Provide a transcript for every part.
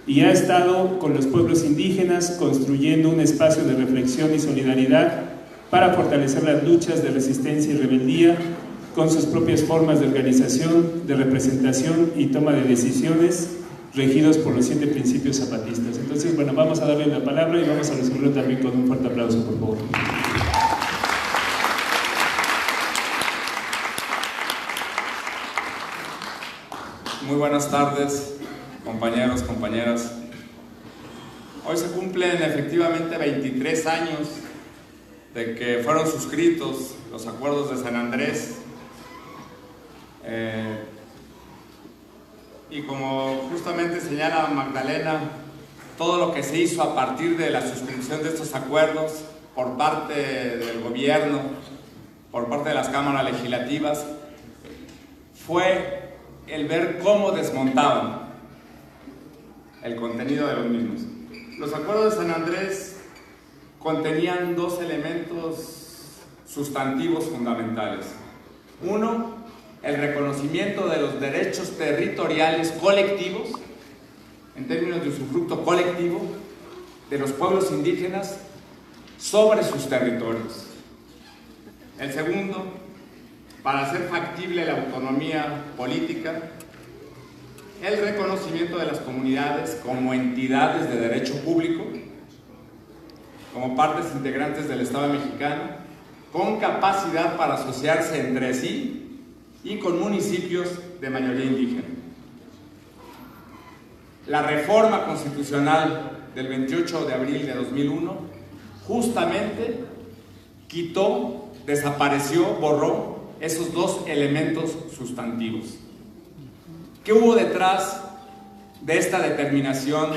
y ha estado con los pueblos indígenas construyendo un espacio de reflexión y solidaridad para fortalecer las luchas de resistencia y rebeldía con sus propias formas de organización, de representación y toma de decisiones regidos por los 7 principios zapatistas. Entonces, bueno, vamos a darle la palabra y vamos a recibirlo también con un fuerte aplauso, por favor. Muy buenas tardes, compañeros, compañeras. Hoy se cumplen efectivamente 23 años de que fueron suscritos los acuerdos de San Andrés. Y como justamente señala Magdalena, todo lo que se hizo a partir de la suscripción de estos acuerdos por parte del gobierno, por parte de las cámaras legislativas, fue el ver cómo desmontaban el contenido de los mismos. Los acuerdos de San Andrés contenían 2 elementos sustantivos fundamentales. Uno, el reconocimiento de los derechos territoriales colectivos, en términos de usufructo colectivo, de los pueblos indígenas sobre sus territorios. El segundo, para hacer factible la autonomía política, el reconocimiento de las comunidades como entidades de derecho público, como partes integrantes del Estado mexicano, con capacidad para asociarse entre sí y con municipios de mayoría indígena. La reforma constitucional del 28 de abril de 2001 justamente quitó, desapareció, borró esos 2 elementos sustantivos. ¿Qué hubo detrás de esta determinación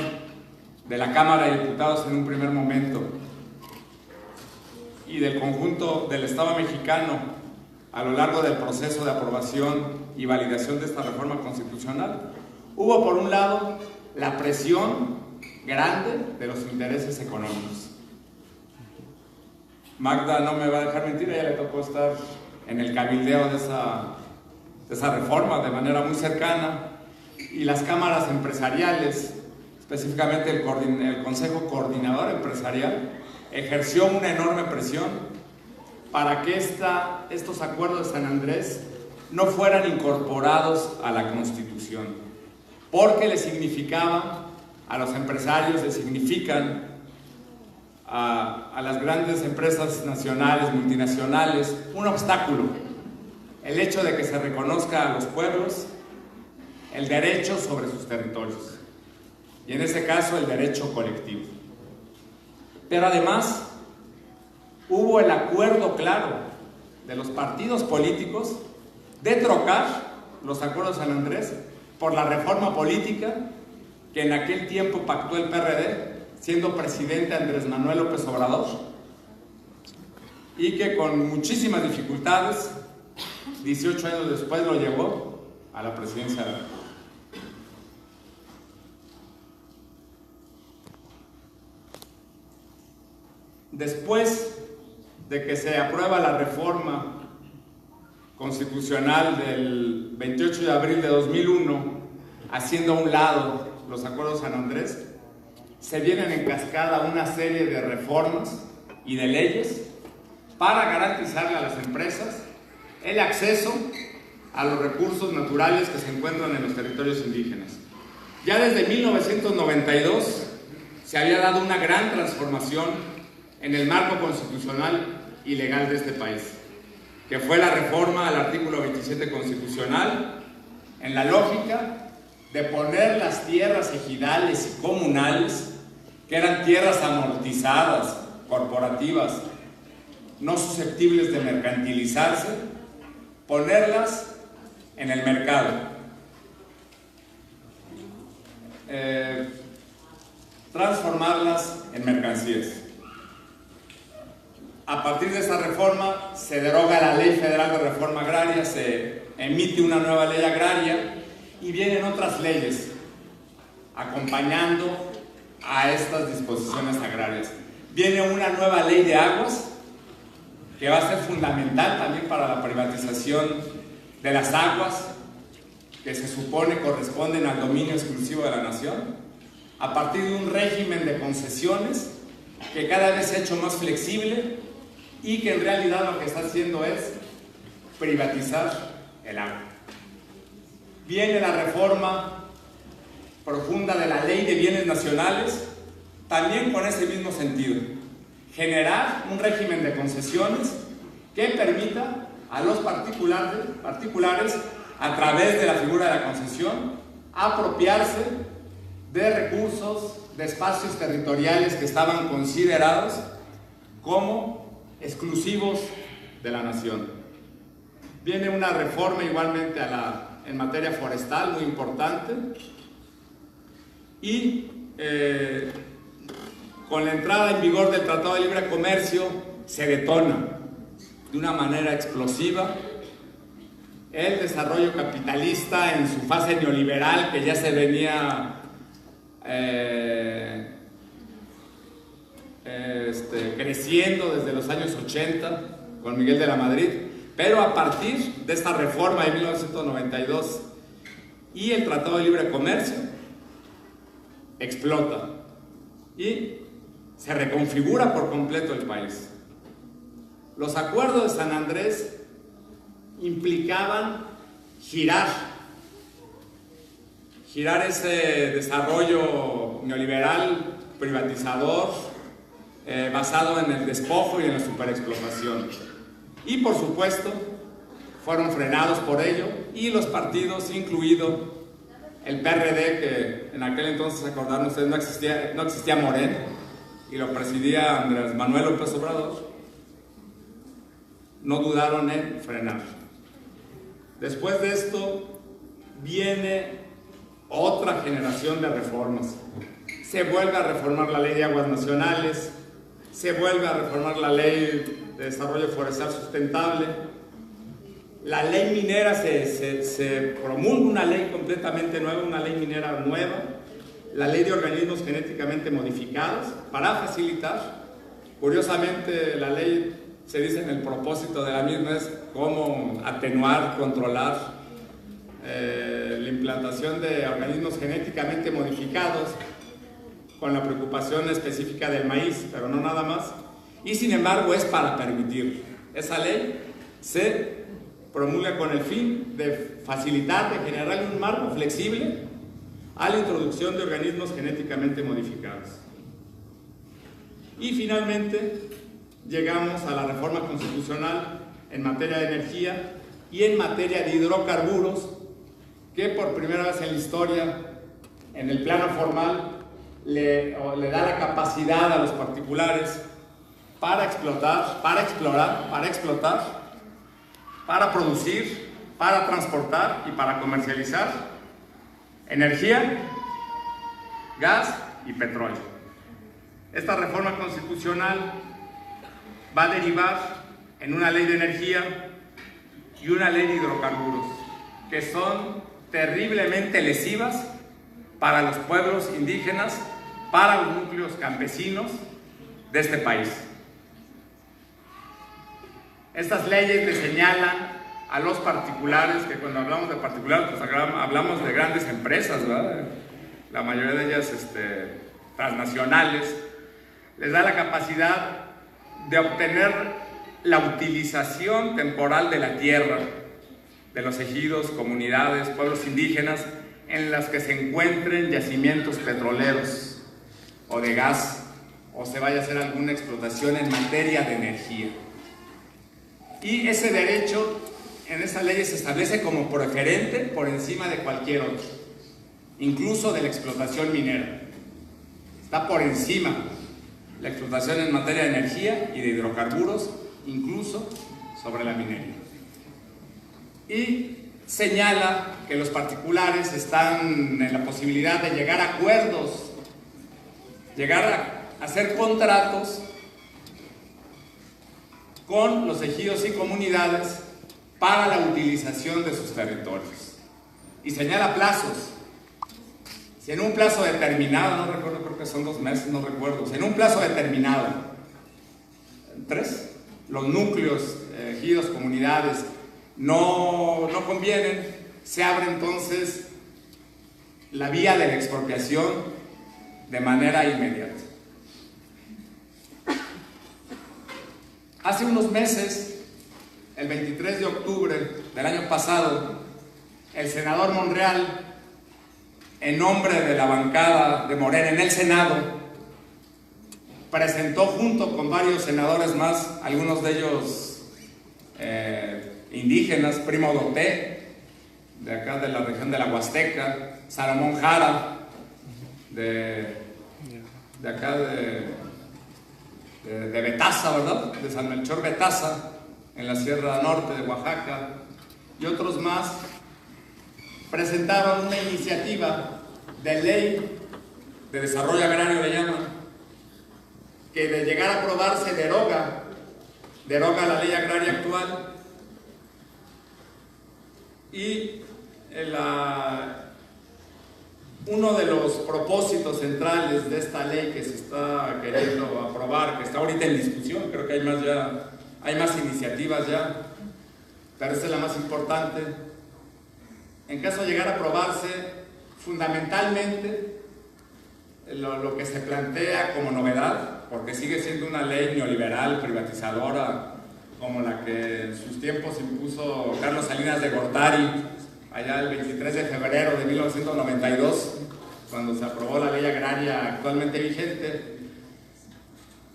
de la Cámara de Diputados en un primer momento y del conjunto del Estado mexicano a lo largo del proceso de aprobación y validación de esta reforma constitucional? Hubo, por un lado, la presión grande de los intereses económicos. Magda no me va a dejar mentir, a ella le tocó estar en el cabildeo de esa reforma de manera muy cercana, y las cámaras empresariales, específicamente el Consejo Coordinador Empresarial, ejerció una enorme presión para que estos acuerdos de San Andrés no fueran incorporados a la Constitución, porque le significaban a los empresarios, le significan a las grandes empresas nacionales, multinacionales, un obstáculo. El hecho de que se reconozca a los pueblos el derecho sobre sus territorios, y en ese caso el derecho colectivo. Pero además hubo el acuerdo claro de los partidos políticos de trocar los acuerdos de San Andrés por la reforma política que en aquel tiempo pactó el PRD, siendo presidente Andrés Manuel López Obrador, y que con muchísimas dificultades, 18 años después, lo llevó a la presidencia de la República. Después de que se aprueba la reforma constitucional del 28 de abril de 2001, haciendo a un lado los acuerdos de San Andrés, se vienen en cascada una serie de reformas y de leyes para garantizarle a las empresas el acceso a los recursos naturales que se encuentran en los territorios indígenas. Ya desde 1992 se había dado una gran transformación en el marco constitucional y legal de este país, que fue la reforma al artículo 27 constitucional, en la lógica de poner las tierras ejidales y comunales, que eran tierras amortizadas, corporativas, no susceptibles de mercantilizarse, ponerlas en el mercado. Transformarlas en mercancías. A partir de esta reforma se deroga la Ley Federal de Reforma Agraria, se emite una nueva ley agraria y vienen otras leyes acompañando a estas disposiciones agrarias. Viene una nueva ley de aguas que va a ser fundamental también para la privatización de las aguas que se supone corresponden al dominio exclusivo de la nación. a partir de un régimen de concesiones que cada vez se ha hecho más flexible y que en realidad lo que está haciendo es privatizar el agua. Viene la reforma profunda de la Ley de Bienes Nacionales, también con ese mismo sentido: generar un régimen de concesiones que permita a los particulares, a través de la figura de la concesión, apropiarse de recursos, de espacios territoriales que estaban considerados como exclusivos de la nación. Viene una reforma igualmente en materia forestal muy importante, y con la entrada en vigor del Tratado de Libre Comercio se detona de una manera explosiva el desarrollo capitalista en su fase neoliberal, que ya se venía creciendo desde los años 80 con Miguel de la Madrid, pero a partir de esta reforma de 1992 y el Tratado de Libre Comercio explota y se reconfigura por completo el país. Los acuerdos de San Andrés implicaban girar ese desarrollo neoliberal privatizador basado en el despojo y en la superexplotación, y por supuesto fueron frenados por ello, y los partidos, incluido el PRD, que en aquel entonces, acordarán ustedes, no existía Morena y lo presidía Andrés Manuel López Obrador, no dudaron en frenar. Después de esto viene otra generación de reformas. Se vuelve a reformar la Ley de Aguas Nacionales, se vuelve a reformar la Ley de Desarrollo Forestal Sustentable, la ley minera, se promulga una ley completamente nueva, una ley minera nueva, la Ley de Organismos Genéticamente Modificados, para facilitar. Curiosamente, la ley, se dice en el propósito de la misma, es cómo atenuar, controlar la implantación de organismos genéticamente modificados, con la preocupación específica del maíz, pero no nada más. Y sin embargo es para permitir. Esa ley se promulga con el fin de facilitar, de generar un marco flexible a la introducción de organismos genéticamente modificados. Y finalmente llegamos a la reforma constitucional en materia de energía y en materia de hidrocarburos, que por primera vez en la historia, en el plano formal, le da la capacidad a los particulares para explotar, para explorar, para explotar, para producir, para transportar y para comercializar energía, gas y petróleo. Esta reforma constitucional va a derivar en una ley de energía y una ley de hidrocarburos, que son terriblemente lesivas para los pueblos indígenas, para los núcleos campesinos de este país. Estas leyes le señalan a los particulares, que cuando hablamos de particulares, pues hablamos de grandes empresas, ¿verdad? La mayoría de ellas transnacionales, les da la capacidad de obtener la utilización temporal de la tierra, de los ejidos, comunidades, pueblos indígenas, en las que se encuentren yacimientos petroleros o de gas, o se vaya a hacer alguna explotación en materia de energía. Y ese derecho en esa ley se establece como preferente por encima de cualquier otro, incluso de la explotación minera. Está por encima la explotación en materia de energía y de hidrocarburos, incluso sobre la minería. Y señala que los particulares están en la posibilidad de llegar a acuerdos, llegar a hacer contratos con los ejidos y comunidades para la utilización de sus territorios. Y señala plazos. Si en un plazo determinado, no recuerdo, creo que son 2 meses, no recuerdo, si en un plazo determinado, 3, los núcleos, ejidos, comunidades, no convienen, se abre entonces la vía de la expropiación de manera inmediata. Hace unos meses, el 23 de octubre del año pasado, el senador Monreal, en nombre de la bancada de Morena en el Senado, presentó junto con varios senadores más, algunos de ellos indígenas, Primo Doté, de acá de la región de la Huasteca, Salomón Jara, de acá de Betaza, ¿verdad? De San Melchor Betaza, en la Sierra Norte de Oaxaca, y otros más, presentaron una iniciativa de ley de desarrollo agrario, le llaman, que de llegar a aprobarse deroga la ley agraria actual, y uno de los propósitos centrales de esta ley que se está queriendo aprobar, que está ahorita en discusión, creo que hay más iniciativas ya, pero esta es la más importante. En caso de llegar a aprobarse, fundamentalmente lo que se plantea como novedad, porque sigue siendo una ley neoliberal, privatizadora, como la que en sus tiempos impuso Carlos Salinas de Gortari, allá el 23 de febrero de 1992, cuando se aprobó la ley agraria actualmente vigente.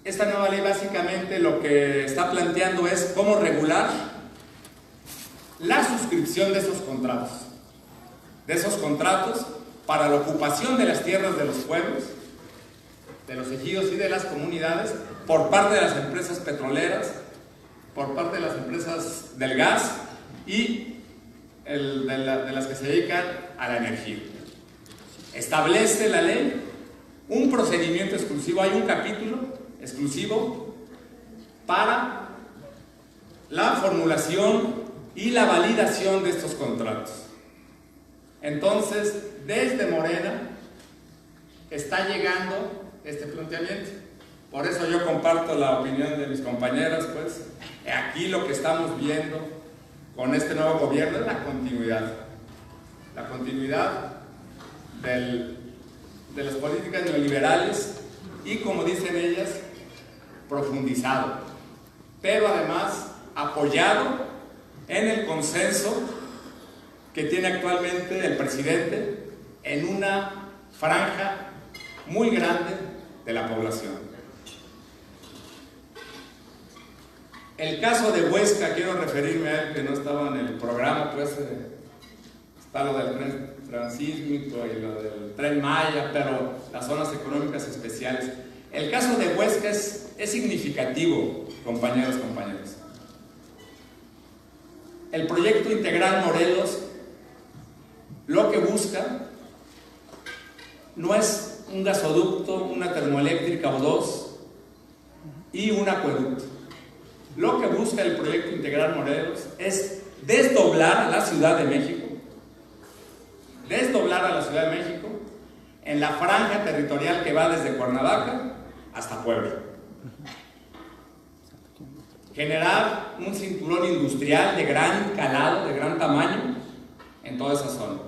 Esta nueva ley básicamente lo que está planteando es cómo regular la suscripción de esos contratos para la ocupación de las tierras de los pueblos, de los ejidos y de las comunidades por parte de las empresas petroleras, por parte de las empresas del gas y de las que se dedican a la energía. Establece la ley un procedimiento exclusivo, hay un capítulo exclusivo para la formulación y la validación de estos contratos. Entonces, desde Morena está llegando este planteamiento. Por eso yo comparto la opinión de mis compañeras, pues aquí lo que estamos viendo con este nuevo gobierno es la continuidad de las políticas neoliberales y, como dicen ellas, profundizado, pero además apoyado en el consenso que tiene actualmente el presidente en una franja muy grande de la población. El caso de Huesca, quiero referirme a él, que no estaba en el programa, pues está lo del tren transísmico y lo del tren Maya, pero las zonas económicas especiales. El caso de Huesca es significativo, compañeros. El proyecto integral Morelos lo que busca no es un gasoducto, una termoeléctrica o dos y un acueducto. Lo que busca el proyecto integral Morelos es desdoblar a la Ciudad de México en la franja territorial que va desde Cuernavaca hasta Puebla. Generar un cinturón industrial de gran calado, de gran tamaño en toda esa zona.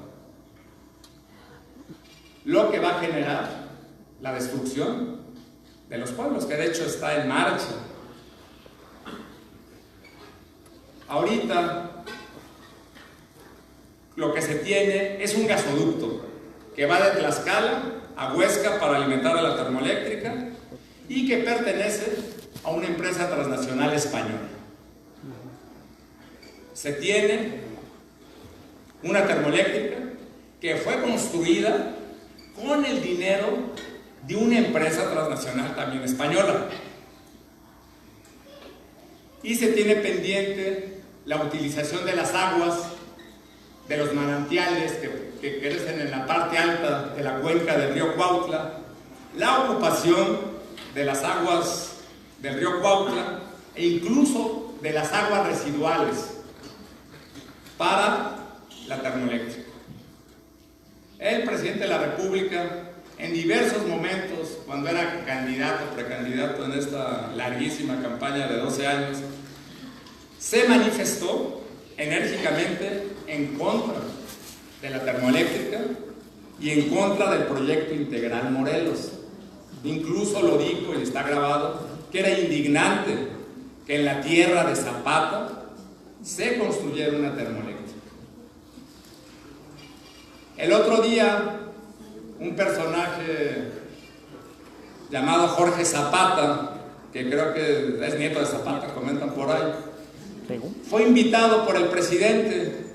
Lo que va a generar la destrucción de los pueblos, que de hecho está en marcha. Ahorita lo que se tiene es un gasoducto que va de Tlaxcala a Huesca para alimentar a la termoeléctrica y que pertenece a una empresa transnacional española. Se tiene una termoeléctrica que fue construida con el dinero de una empresa transnacional también española. Y se tiene pendiente la utilización de las aguas de los manantiales que crecen en la parte alta de la cuenca del río Cuautla, la ocupación de las aguas del río Cuautla e incluso de las aguas residuales para la termoeléctrica. El presidente de la República, en diversos momentos, cuando era candidato o precandidato en esta larguísima campaña de 12 años, se manifestó enérgicamente en contra de la termoeléctrica y en contra del proyecto integral Morelos. Incluso lo dijo, y está grabado, que era indignante que en la tierra de Zapata se construyera una termoeléctrica. El otro día, un personaje llamado Jorge Zapata, que creo que es nieto de Zapata, comentan por ahí, fue invitado por el presidente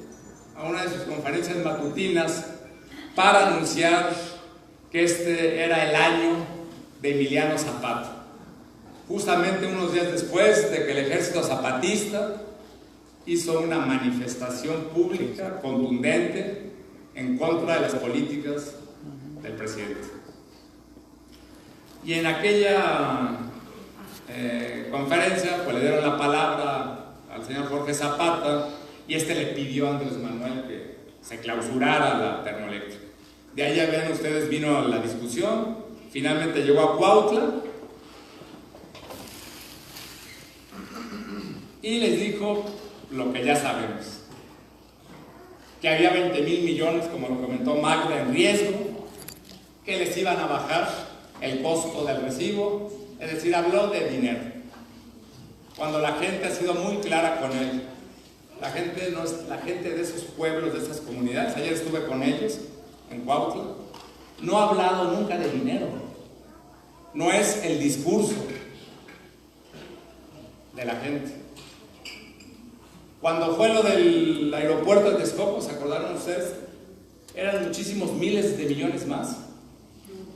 a una de sus conferencias matutinas para anunciar que este era el año de Emiliano Zapata, justamente unos días después de que el ejército zapatista hizo una manifestación pública contundente en contra de las políticas del presidente. Y en aquella conferencia pues le dieron la palabra al señor Jorge Zapata y este le pidió a Andrés Manuel que se clausurara la termoeléctrica. De ahí ya ven ustedes, vino la discusión, finalmente llegó a Cuautla y les dijo lo que ya sabemos, que había 20,000 millones, como lo comentó Magda, en riesgo, que les iban a bajar el costo del recibo, es decir, habló de dinero, cuando la gente ha sido muy clara con él. La gente, no es, la gente de esos pueblos, de esas comunidades, ayer estuve con ellos en Cuautla, no ha hablado nunca de dinero, no es el discurso de la gente. Cuando fue lo del aeropuerto de Texcoco, ¿se acordaron ustedes? Eran muchísimos miles de millones más,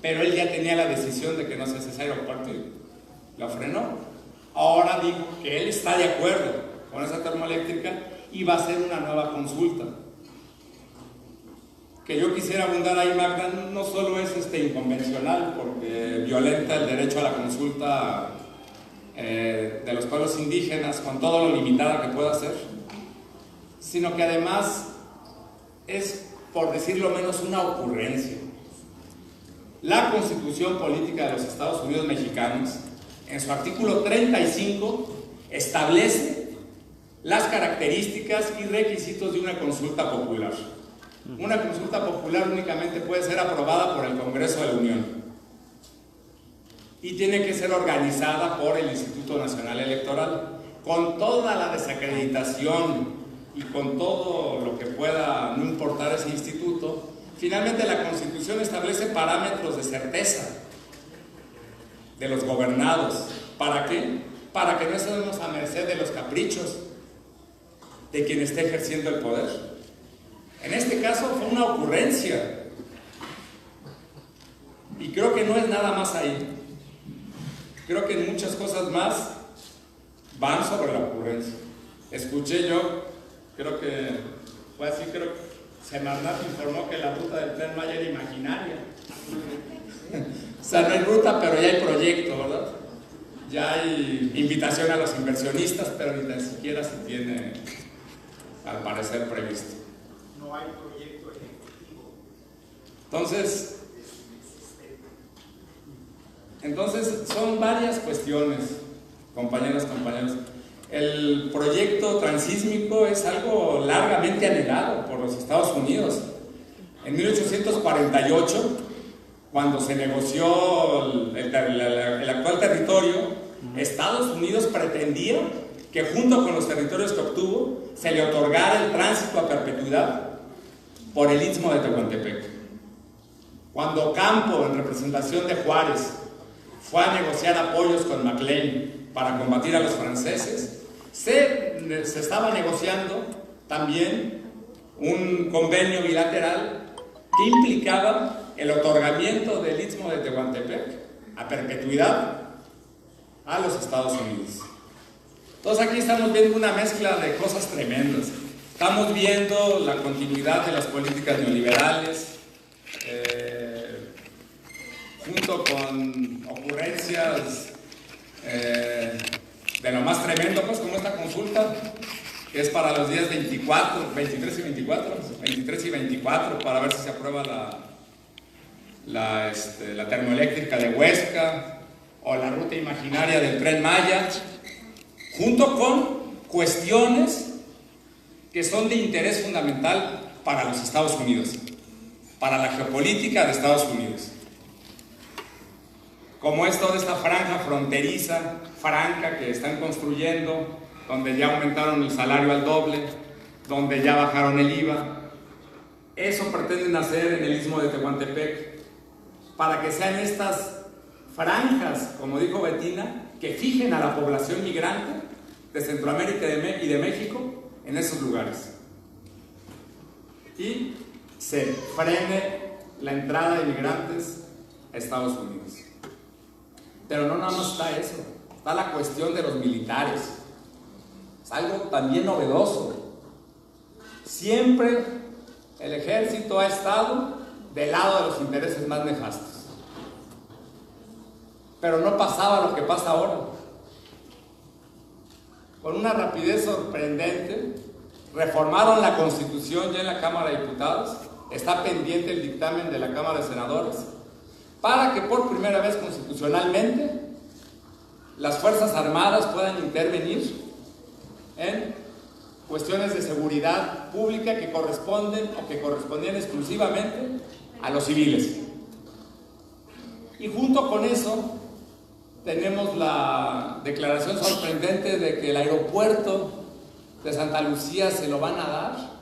pero él ya tenía la decisión de que no se hace ese aeropuerto y lo frenó. Ahora dijo que él está de acuerdo con esa termoeléctrica y va a hacer una nueva consulta. Que yo quisiera abundar ahí, Magda, no solo es inconvencional porque violenta el derecho a la consulta de los pueblos indígenas con todo lo limitada que pueda ser, sino que además es, por decirlo menos, una ocurrencia. La Constitución Política de los Estados Unidos Mexicanos, en su artículo 35, establece las características y requisitos de una consulta popular. Una consulta popular únicamente puede ser aprobada por el Congreso de la Unión y tiene que ser organizada por el Instituto Nacional Electoral, con toda la desacreditación y con todo lo que pueda no importar ese instituto. Finalmente la Constitución establece parámetros de certeza de los gobernados. ¿Para qué? Para que no estemos a merced de los caprichos de quien esté ejerciendo el poder. En este caso fue una ocurrencia y creo que no es nada más ahí. Creo que en muchas cosas más van sobre la ocurrencia. Escuché yo, creo que fue así, creo que Semarnat informó que la ruta del Tren Maya era imaginaria. O sea, no hay ruta, pero ya hay proyecto, ¿verdad? Ya hay invitación a los inversionistas, pero ni tan siquiera se tiene, al parecer, previsto. No hay proyecto ejecutivo. Entonces son varias cuestiones, compañeros. El proyecto transísmico es algo largamente anhelado por los Estados Unidos. En 1848, cuando se negoció el actual territorio, Estados Unidos pretendía que junto con los territorios que obtuvo se le otorgara el tránsito a perpetuidad por el Istmo de Tehuantepec. Cuando Campo, en representación de Juárez, fue a negociar apoyos con McLean para combatir a los franceses, se estaba negociando también un convenio bilateral que implicaba el otorgamiento del Istmo de Tehuantepec a perpetuidad a los Estados Unidos. Entonces aquí estamos viendo una mezcla de cosas tremendas. Estamos viendo la continuidad de las políticas neoliberales, junto con ocurrencias de lo más tremendo, pues como esta consulta, que es para los días 23 y 24, para ver si se aprueba la termoeléctrica de Huesca o la ruta imaginaria del Tren Maya, junto con cuestiones que son de interés fundamental para los Estados Unidos. para la geopolítica de Estados Unidos. Como es toda esta franja fronteriza, franca, que están construyendo, donde ya aumentaron el salario al doble, donde ya bajaron el IVA. Eso pretenden hacer en el Istmo de Tehuantepec, para que sean estas franjas, como dijo Betina, que fijen a la población migrante de Centroamérica y de México en esos lugares. Y se frene la entrada de migrantes a Estados Unidos. Pero no nada más está eso, está la cuestión de los militares. Es algo también novedoso. Siempre el ejército ha estado del lado de los intereses más nefastos. Pero no pasaba lo que pasa ahora. Con una rapidez sorprendente, reformaron la Constitución ya en la Cámara de Diputados, está pendiente el dictamen de la Cámara de Senadores, para que por primera vez constitucionalmente las Fuerzas Armadas puedan intervenir en cuestiones de seguridad pública que corresponden o que correspondían exclusivamente a los civiles. Y junto con eso tenemos la declaración sorprendente de que el aeropuerto de Santa Lucía se lo van a dar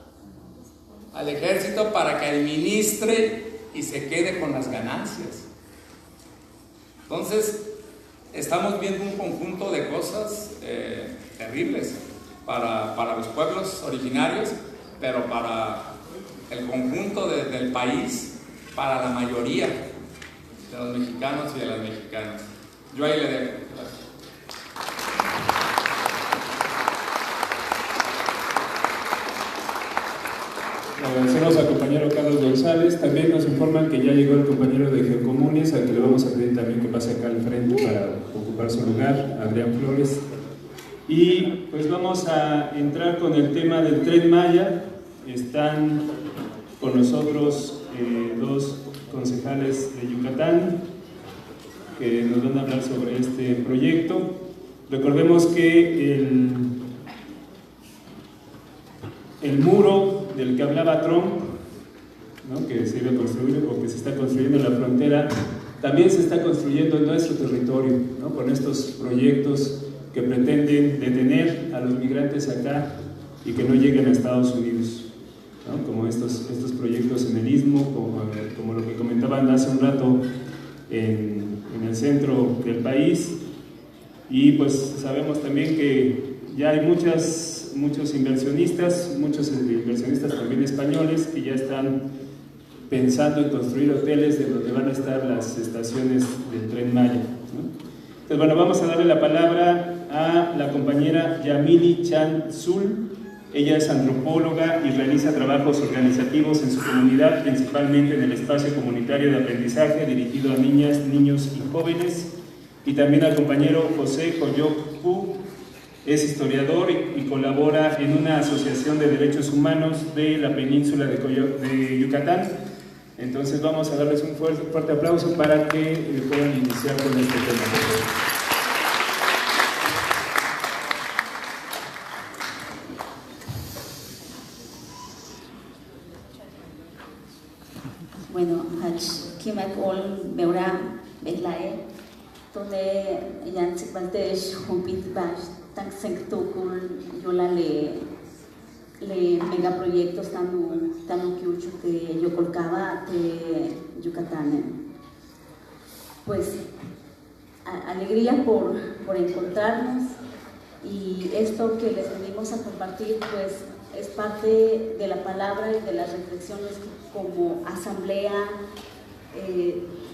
al ejército para que administre y se quede con las ganancias. Entonces, estamos viendo un conjunto de cosas terribles para los pueblos originarios, pero para el conjunto del país, para la mayoría de los mexicanos y de las mexicanas. Yo ahí le dejo. Agradecemos al compañero Carlos González. También nos informan que ya llegó el compañero de Geocomunes, al que le vamos a pedir también que pase acá al frente para ocupar su lugar, Adrián Flores. Y pues vamos a entrar con el tema del Tren Maya. Están con nosotros dos concejales de Yucatán que nos van a hablar sobre este proyecto. Recordemos que el muro del que hablaba Trump, ¿no?, que se iba a construir o que se está construyendo en la frontera, también se está construyendo en nuestro territorio, ¿no?, con estos proyectos que pretenden detener a los migrantes acá y que no lleguen a Estados Unidos, ¿no?, como estos proyectos en el Istmo, como lo que comentaban hace un rato en el centro del país. Y pues sabemos también que ya hay muchos inversionistas también españoles que ya están pensando en construir hoteles de donde van a estar las estaciones del Tren Maya, ¿no? Entonces, bueno, vamos a darle la palabra a la compañera Yamili Chan Zul. Ella es antropóloga y realiza trabajos organizativos en su comunidad, principalmente en el espacio comunitario de aprendizaje dirigido a niñas, niños y jóvenes. Y también al compañero José Coyoc Pu, es historiador y colabora en una asociación de derechos humanos de la península de Yucatán. Entonces vamos a darles un fuerte aplauso para que puedan iniciar con este tema. Bueno, Kimek Ol Meura Behlae, Tone Yanchik Baltesh, Humpit Bash, Tank Senktukul, Yola le megaproyectos Tanu Kyuchu de Yocolcaba de Yucatán. Pues alegría por encontrarnos, y esto que les venimos a compartir pues es parte de la palabra y de las reflexiones que como asamblea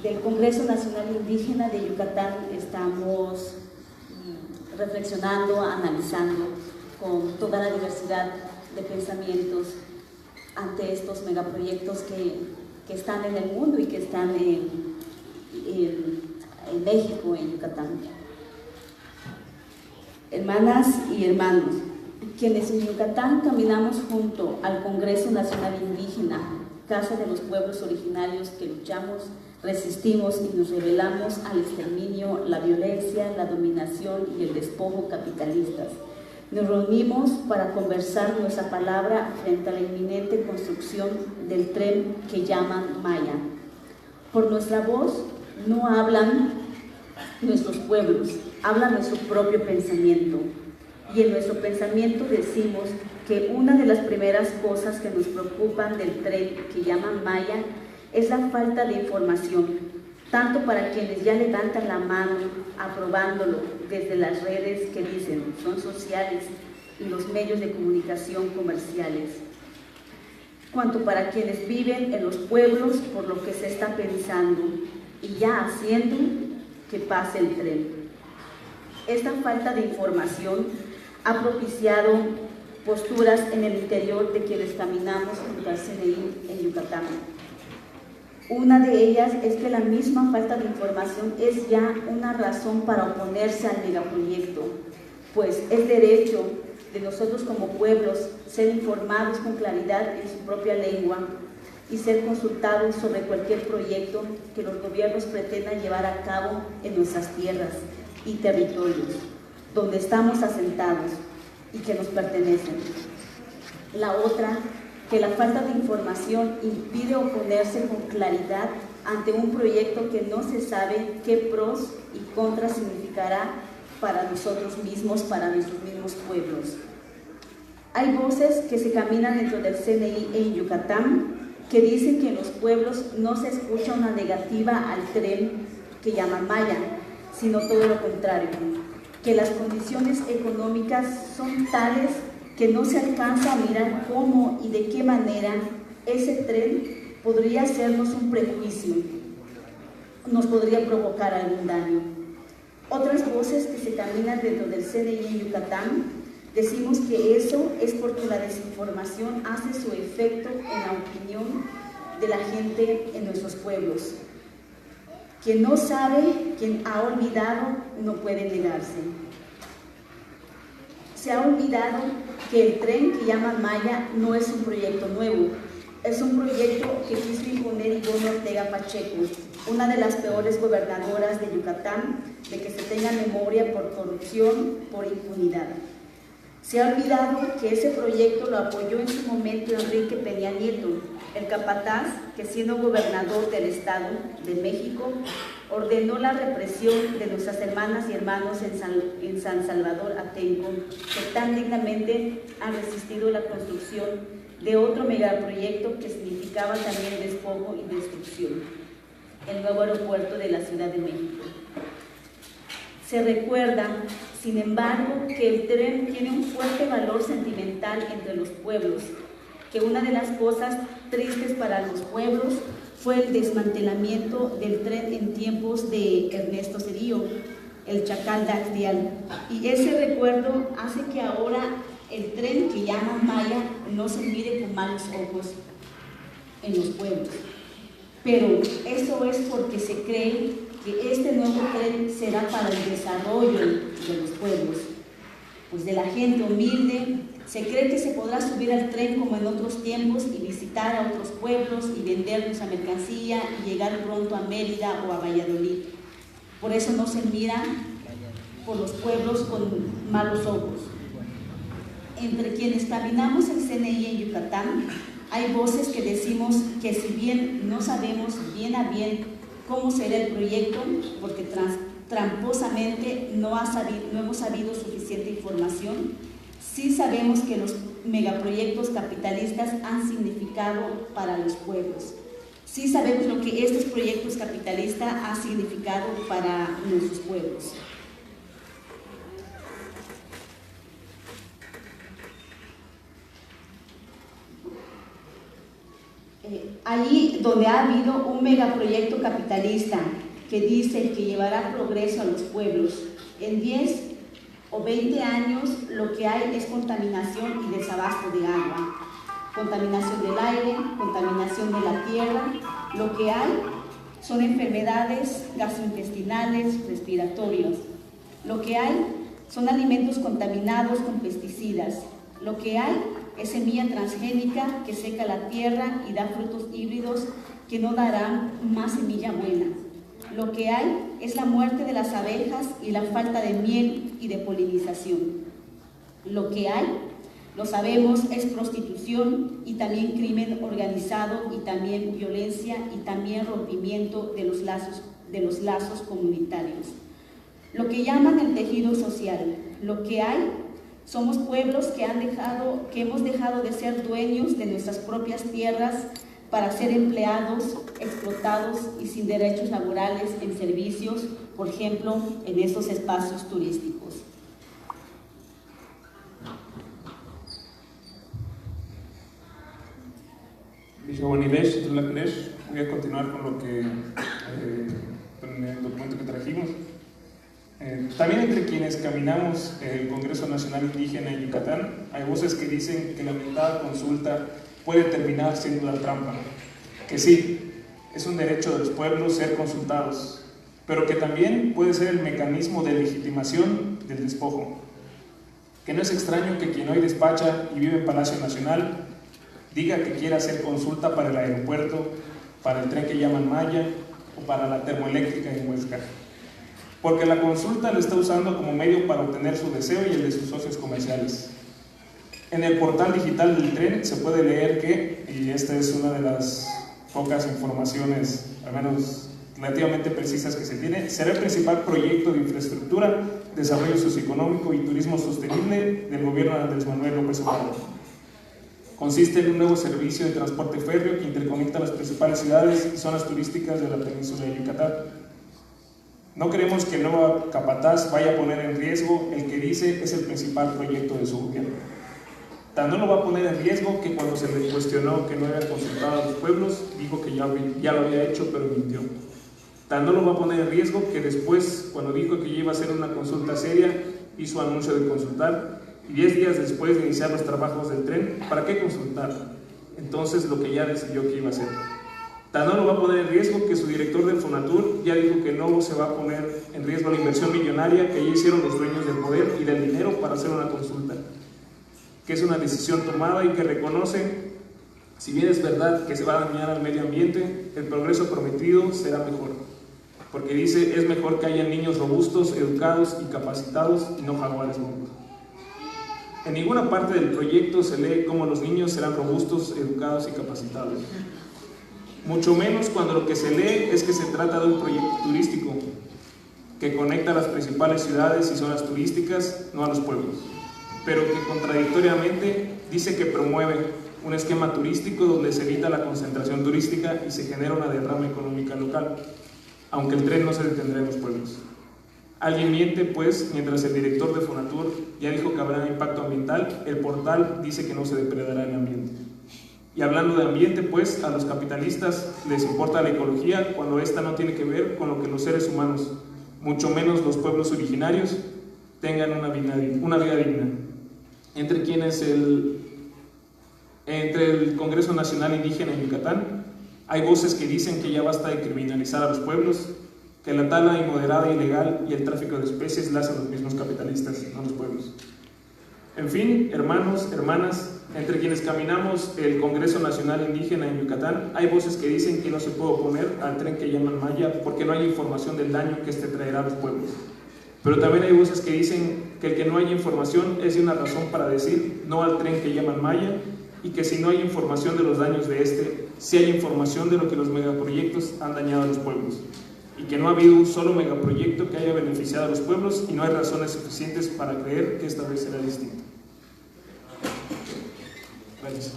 del Congreso Nacional Indígena de Yucatán estamos reflexionando, analizando con toda la diversidad de pensamientos ante estos megaproyectos que están en el mundo y que están en México, en Yucatán. Hermanas y hermanos, quienes en Yucatán caminamos junto al Congreso Nacional Indígena, Casa de los Pueblos Originarios, que luchamos, resistimos y nos rebelamos al exterminio, la violencia, la dominación y el despojo capitalistas, Nos reunimos para conversar nuestra palabra frente a la inminente construcción del tren que llaman Maya. Por nuestra voz no hablan nuestros pueblos, habla nuestro propio pensamiento. Y en nuestro pensamiento decimos que una de las primeras cosas que nos preocupan del tren que llaman Maya es la falta de información, tanto para quienes ya levantan la mano aprobándolo desde las redes que dicen son sociales y los medios de comunicación comerciales, cuanto para quienes viven en los pueblos por lo que se está pensando y ya haciendo que pase el tren. Esta falta de información ha propiciado posturas en el interior de quienes caminamos junto al CNI en Yucatán. Una de ellas es que la misma falta de información es ya una razón para oponerse al megaproyecto, pues es derecho de nosotros como pueblos ser informados con claridad en su propia lengua y ser consultados sobre cualquier proyecto que los gobiernos pretendan llevar a cabo en nuestras tierras y territorios, donde estamos asentados y que nos pertenecen. La otra, que la falta de información impide oponerse con claridad ante un proyecto que no se sabe qué pros y contras significará para nosotros mismos, para nuestros mismos pueblos. Hay voces que se caminan dentro del CNI en Yucatán que dicen que en los pueblos no se escucha una negativa al tren que llaman Maya, sino todo lo contrario, que las condiciones económicas son tales que no se alcanza a mirar cómo y de qué manera ese tren podría hacernos un prejuicio, nos podría provocar algún daño. Otras voces que se caminan dentro del CNI en Yucatán decimos que eso es porque la desinformación hace su efecto en la opinión de la gente en nuestros pueblos. Quien no sabe, quien ha olvidado, no puede negarse. Se ha olvidado que el tren que llaman Maya no es un proyecto nuevo, es un proyecto que quiso imponer Ivonne Ortega Pacheco, una de las peores gobernadoras de Yucatán, de que se tenga memoria por corrupción, por impunidad. Se ha olvidado que ese proyecto lo apoyó en su momento Enrique Peña Nieto, el capataz que siendo gobernador del Estado de México ordenó la represión de nuestras hermanas y hermanos en San Salvador Atenco, que tan dignamente han resistido la construcción de otro megaproyecto que significaba también despojo y destrucción, el nuevo aeropuerto de la Ciudad de México. Se recuerda, sin embargo, que el tren tiene un fuerte valor sentimental entre los pueblos, que una de las cosas tristes para los pueblos fue el desmantelamiento del tren en tiempos de Ernesto Zedillo, el Chacal Dactial, y ese recuerdo hace que ahora el tren que llaman Maya no se mire con malos ojos en los pueblos. Pero eso es porque se cree que este nuevo tren será para el desarrollo de los pueblos, pues de la gente humilde. Se cree que se podrá subir al tren como en otros tiempos y visitar a otros pueblos y vender nuestra mercancía y llegar pronto a Mérida o a Valladolid. Por eso no se mira por los pueblos con malos ojos. Entre quienes caminamos el CNI en Yucatán, hay voces que decimos que si bien no sabemos bien a bien cómo será el proyecto, porque tramposamente no hemos sabido suficiente información, sí sabemos que los megaproyectos capitalistas han significado para los pueblos. Sí sabemos lo que estos proyectos capitalistas han significado para nuestros pueblos. Allí donde ha habido un megaproyecto capitalista que dice que llevará progreso a los pueblos, en 10 o 20 años lo que hay es contaminación y desabasto de agua, contaminación del aire, contaminación de la tierra. Lo que hay son enfermedades gastrointestinales, respiratorias. Lo que hay son alimentos contaminados con pesticidas. Lo que hay es semilla transgénica que seca la tierra y da frutos híbridos que no darán más semilla buena. Lo que hay es la muerte de las abejas y la falta de miel y de polinización. Lo que hay, lo sabemos, es prostitución y también crimen organizado y también violencia y también rompimiento de los lazos comunitarios. Lo que llaman el tejido social, lo que hay, somos pueblos que hemos dejado de ser dueños de nuestras propias tierras para ser empleados, explotados y sin derechos laborales en servicios, por ejemplo, en esos espacios turísticos. Voy a continuar con lo que con el documento que trajimos. También entre quienes caminamos el Congreso Nacional Indígena en Yucatán, hay voces que dicen que la mentada consulta puede terminar siendo una trampa, que sí, es un derecho de los pueblos ser consultados, pero que también puede ser el mecanismo de legitimación del despojo, que no es extraño que quien hoy despacha y vive en Palacio Nacional diga que quiere hacer consulta para el aeropuerto, para el tren que llaman Maya o para la termoeléctrica en Huesca, porque la consulta lo está usando como medio para obtener su deseo y el de sus socios comerciales. En el portal digital del tren se puede leer que, y esta es una de las pocas informaciones, al menos relativamente precisas que se tiene, será el principal proyecto de infraestructura, desarrollo socioeconómico y turismo sostenible del gobierno de Andrés Manuel López Obrador. Consiste en un nuevo servicio de transporte férreo que interconecta las principales ciudades y zonas turísticas de la península de Yucatán. No queremos que el nuevo capataz vaya a poner en riesgo el que dice es el principal proyecto de su gobierno. Tan no lo va a poner en riesgo que cuando se le cuestionó que no había consultado a los pueblos, dijo que ya lo había hecho, pero mintió. Tan no lo va a poner en riesgo que después, cuando dijo que ya iba a hacer una consulta seria, hizo anuncio de consultar, y 10 días después de iniciar los trabajos del tren, ¿para qué consultar? Entonces lo que ya decidió que iba a hacer. Tan no lo va a poner en riesgo que su director del Fonatur ya dijo que no se va a poner en riesgo la inversión millonaria que ya hicieron los dueños del poder y del dinero para hacer una consulta, que es una decisión tomada y que reconoce, si bien es verdad que se va a dañar al medio ambiente, el progreso prometido será mejor, porque dice, es mejor que haya niños robustos, educados y capacitados y no jaguares monstruos. En ninguna parte del proyecto se lee cómo los niños serán robustos, educados y capacitados. Mucho menos cuando lo que se lee es que se trata de un proyecto turístico que conecta a las principales ciudades y zonas turísticas, no a los pueblos, pero que contradictoriamente dice que promueve un esquema turístico donde se evita la concentración turística y se genera una derrama económica local, aunque el tren no se detendrá en los pueblos. Alguien miente, pues, mientras el director de Fonatur ya dijo que habrá impacto ambiental, el portal dice que no se depredará el ambiente. Y hablando de ambiente, pues, a los capitalistas les importa la ecología cuando esta no tiene que ver con lo que los seres humanos, mucho menos los pueblos originarios, tengan una vida digna. Entre el Congreso Nacional Indígena en Yucatán, hay voces que dicen que ya basta de criminalizar a los pueblos, que la tala inmoderada e ilegal y el tráfico de especies la hacen los mismos capitalistas, no los pueblos. En fin, hermanos, hermanas, entre quienes caminamos el Congreso Nacional Indígena en Yucatán, hay voces que dicen que no se puede oponer al tren que llaman Maya porque no hay información del daño que este traerá a los pueblos. Pero también hay voces que dicen que el que no haya información es de una razón para decir no al tren que llaman Maya, y que si no hay información de los daños de este, sí hay información de lo que los megaproyectos han dañado a los pueblos, y que no ha habido un solo megaproyecto que haya beneficiado a los pueblos y no hay razones suficientes para creer que esta vez será distinto. Gracias.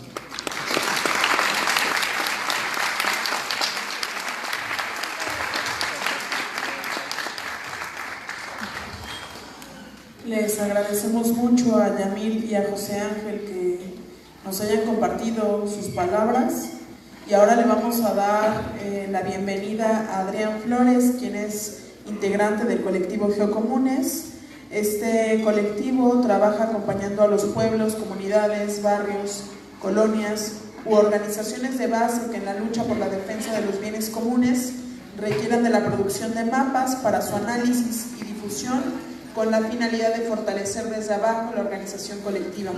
Les agradecemos mucho a Yamil y a José Ángel que nos hayan compartido sus palabras. Y ahora le vamos a dar la bienvenida a Adrián Flores, quien es integrante del colectivo Geocomunes. Este colectivo trabaja acompañando a los pueblos, comunidades, barrios, colonias u organizaciones de base que en la lucha por la defensa de los bienes comunes requieran de la producción de mapas para su análisis y difusión con la finalidad de fortalecer desde abajo la organización colectiva.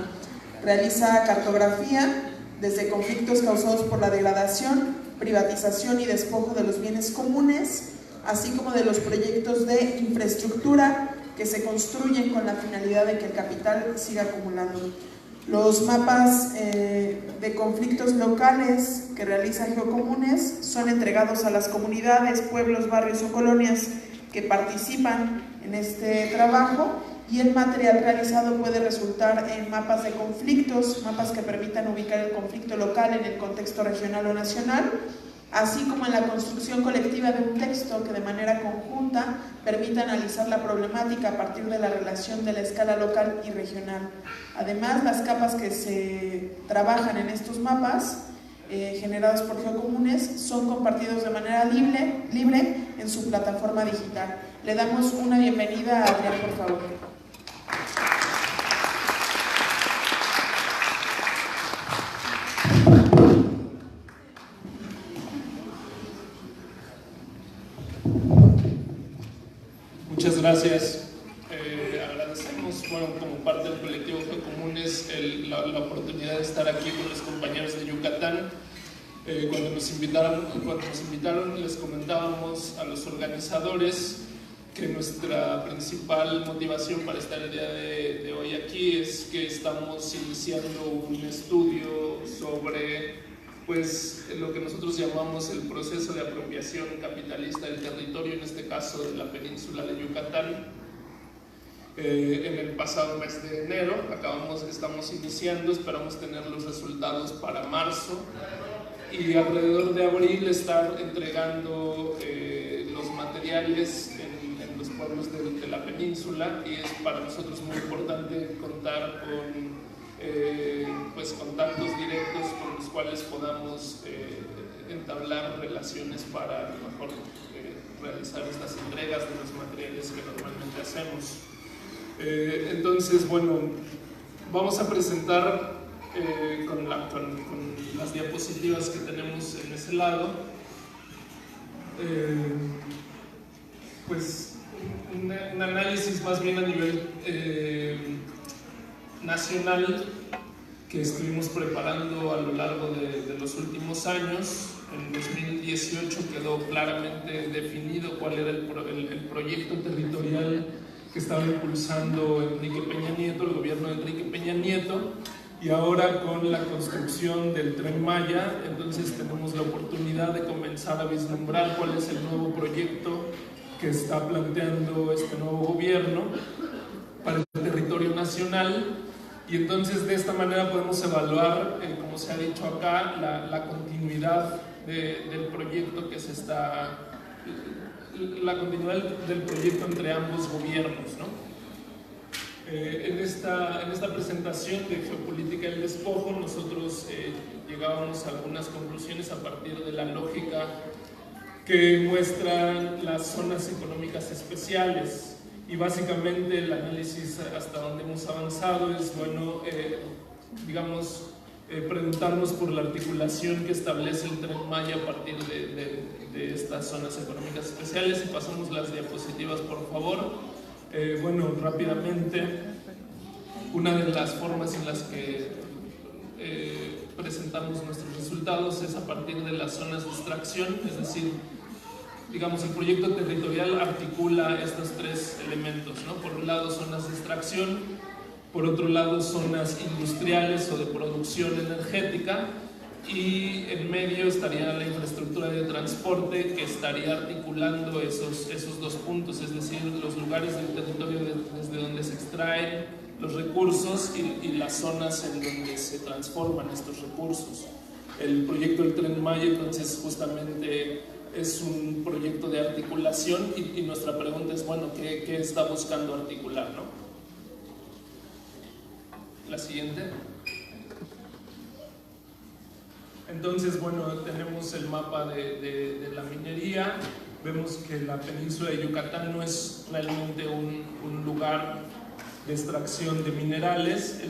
Realiza cartografía desde conflictos causados por la degradación, privatización y despojo de los bienes comunes, así como de los proyectos de infraestructura que que se construyen con la finalidad de que el capital siga acumulando. Los mapas de conflictos locales que realiza Geocomunes son entregados a las comunidades, pueblos, barrios o colonias que participan en este trabajo, y el material realizado puede resultar en mapas de conflictos, mapas que permitan ubicar el conflicto local en el contexto regional o nacional, así como en la construcción colectiva de un texto que de manera conjunta permita analizar la problemática a partir de la relación de la escala local y regional. Además, las capas que se trabajan en estos mapas generados por Geocomunes son compartidos de manera libre en su plataforma digital. Le damos una bienvenida a Adrián, por favor. Muchas gracias. Agradecemos, como parte del colectivo Geocomunes, la oportunidad de estar aquí con los compañeros de Yucatán. Cuando nos invitaron, les comentábamos a los organizadores que nuestra principal motivación para estar el día de hoy aquí es que estamos iniciando un estudio sobre lo que nosotros llamamos el proceso de apropiación capitalista del territorio, en este caso de la península de Yucatán. En el pasado mes de enero estamos iniciando, esperamos tener los resultados para marzo, y alrededor de abril estar entregando los materiales en los pueblos de la península, y es para nosotros muy importante contar con contactos directos con los cuales podamos entablar relaciones para a lo mejor realizar estas entregas de los materiales que normalmente hacemos. Entonces, vamos a presentar con las diapositivas que tenemos en ese lado un análisis más bien a nivel nacional que estuvimos preparando a lo largo de los últimos años. En 2018 quedó claramente definido cuál era el proyecto territorial que estaba impulsando Enrique Peña Nieto, el gobierno de Enrique Peña Nieto, y ahora con la construcción del Tren Maya, entonces tenemos la oportunidad de comenzar a vislumbrar cuál es el nuevo proyecto que está planteando este nuevo gobierno para el territorio nacional. Y entonces de esta manera podemos evaluar, como se ha dicho acá, la continuidad del proyecto la continuidad del proyecto entre ambos gobiernos, ¿no? En esta presentación de Geopolítica del Despojo, nosotros llegábamos a algunas conclusiones a partir de la lógica que muestran las zonas económicas especiales. Y básicamente el análisis hasta donde hemos avanzado es, preguntarnos por la articulación que establece el Tren Maya a partir de estas zonas económicas especiales. Y pasamos las diapositivas, por favor. Rápidamente, una de las formas en las que presentamos nuestros resultados es a partir de las zonas de extracción, es decir, el proyecto territorial articula estos tres elementos, ¿no? Por un lado, zonas de extracción, por otro lado, zonas industriales o de producción energética, y en medio estaría la infraestructura de transporte que estaría articulando esos dos puntos, es decir, los lugares del territorio desde donde se extraen los recursos y las zonas en donde se transforman estos recursos. El proyecto del Tren Maya, entonces, justamente es un proyecto de articulación, y nuestra pregunta es, ¿qué está buscando articular, no? La siguiente. Entonces, tenemos el mapa de la minería. Vemos que la península de Yucatán no es realmente un lugar de extracción de minerales. En